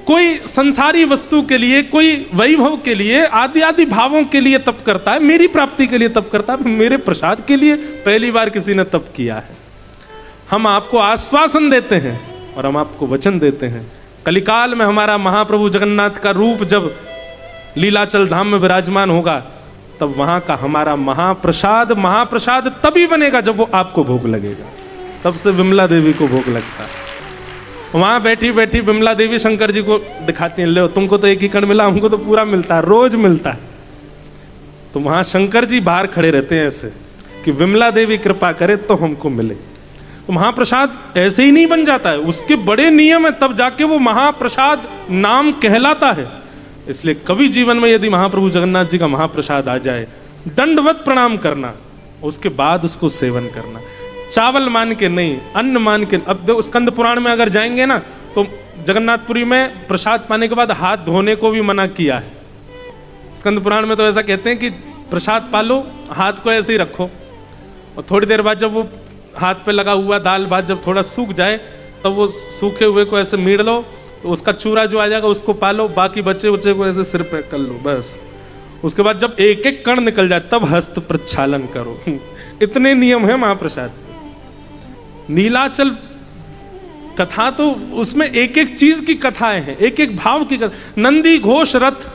कोई संसारी वस्तु के लिए, कोई वैभव के लिए, आदि आदि भावों के लिए तप करता है, मेरी प्राप्ति के लिए तप करता है, मेरे प्रसाद के लिए पहली बार किसी ने तप किया है। हम आपको आश्वासन देते हैं और हम आपको वचन देते हैं, कलिकाल में हमारा महाप्रभु जगन्नाथ का रूप जब लीलाचल धाम में विराजमान होगा, तब वहां का हमारा महाप्रसाद तभी बनेगा जब वो आपको भोग लगेगा। तब से विमला देवी को भोग लगता है। वहां बैठी बैठी विमला देवी शंकर जी को दिखाती हैं, ले तुमको तो एक ही कण मिला, हमको तो पूरा मिलता है, रोज मिलता है। तो वहां शंकर जी बाहर खड़े रहते हैं ऐसे कि विमला देवी कृपा करे तो हमको मिले। तो महाप्रसाद ऐसे ही नहीं बन जाता है, उसके बड़े नियम है, तब जाके वो महाप्रसाद नाम कहलाता है। इसलिए कभी जीवन में यदि महाप्रभु जगन्नाथ जी का महाप्रसाद आ जाए, दंडवत प्रणाम करना, उसके बाद उसको सेवन करना, चावल मान के नहीं, अन्न मान के। अब स्कंद पुराण में अगर जाएंगे ना, तो जगन्नाथपुरी में प्रसाद पाने के बाद हाथ धोने को भी मना किया है। स्कंद पुराण में तो ऐसा कहते हैं कि प्रसाद पालो, हाथ को ऐसे ही रखो, और थोड़ी देर बाद जब वो हाथ पे लगा हुआ दाल भात जब थोड़ा सूख जाए, तब वो सूखे हुए को ऐसे मीड़ लो, तो उसका चूरा जो आ जाएगा उसको पालो, बाकी बच्चे बच्चे को ऐसे सिर पे कर लो बस। उसके बाद जब एक एक कण निकल जाए तब हस्त प्रक्षालन करो। इतने नियम है महाप्रसाद के। नीलाचल कथा तो उसमें एक एक चीज की कथाएं हैं, एक एक भाव की कथा। नंदी घोष रथ,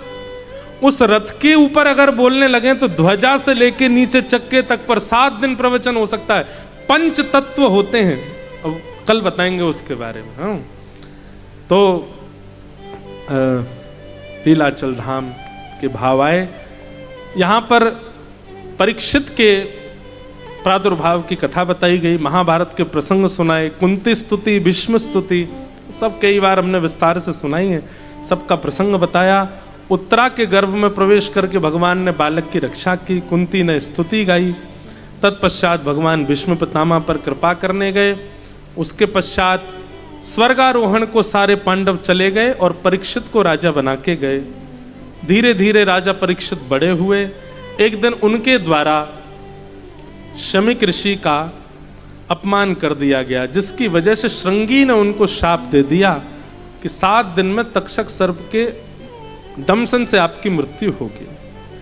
उस रथ के ऊपर अगर बोलने लगे तो ध्वजा से लेके नीचे चक्के तक पर 7 दिन प्रवचन हो सकता है। पंच तत्व होते हैं, अब कल बताएंगे उसके बारे में। हाँ, तो नीलाचल धाम के भाव आए। यहां पर परीक्षित के प्रादुर्भाव की कथा बताई गई, महाभारत के प्रसंग सुनाए, कुंती स्तुति, भीष्म स्तुति, सब कई बार हमने विस्तार से सुनाई है, सबका प्रसंग बताया। उत्तरा के गर्भ में प्रवेश करके भगवान ने बालक की रक्षा की, कुंती ने स्तुति गाई। तत्पश्चात भगवान भीष्म पितामह पर कृपा करने गए। उसके पश्चात स्वर्गारोहण को सारे पांडव चले गए और परीक्षित को राजा बना के गए। धीरे धीरे राजा परीक्षित बड़े हुए। एक दिन उनके द्वारा शमिक ऋषि का अपमान कर दिया गया, जिसकी वजह से श्रृंगी ने उनको शाप दे दिया कि 7 दिन में तक्षक सर्प के दंशन से आपकी मृत्यु होगी।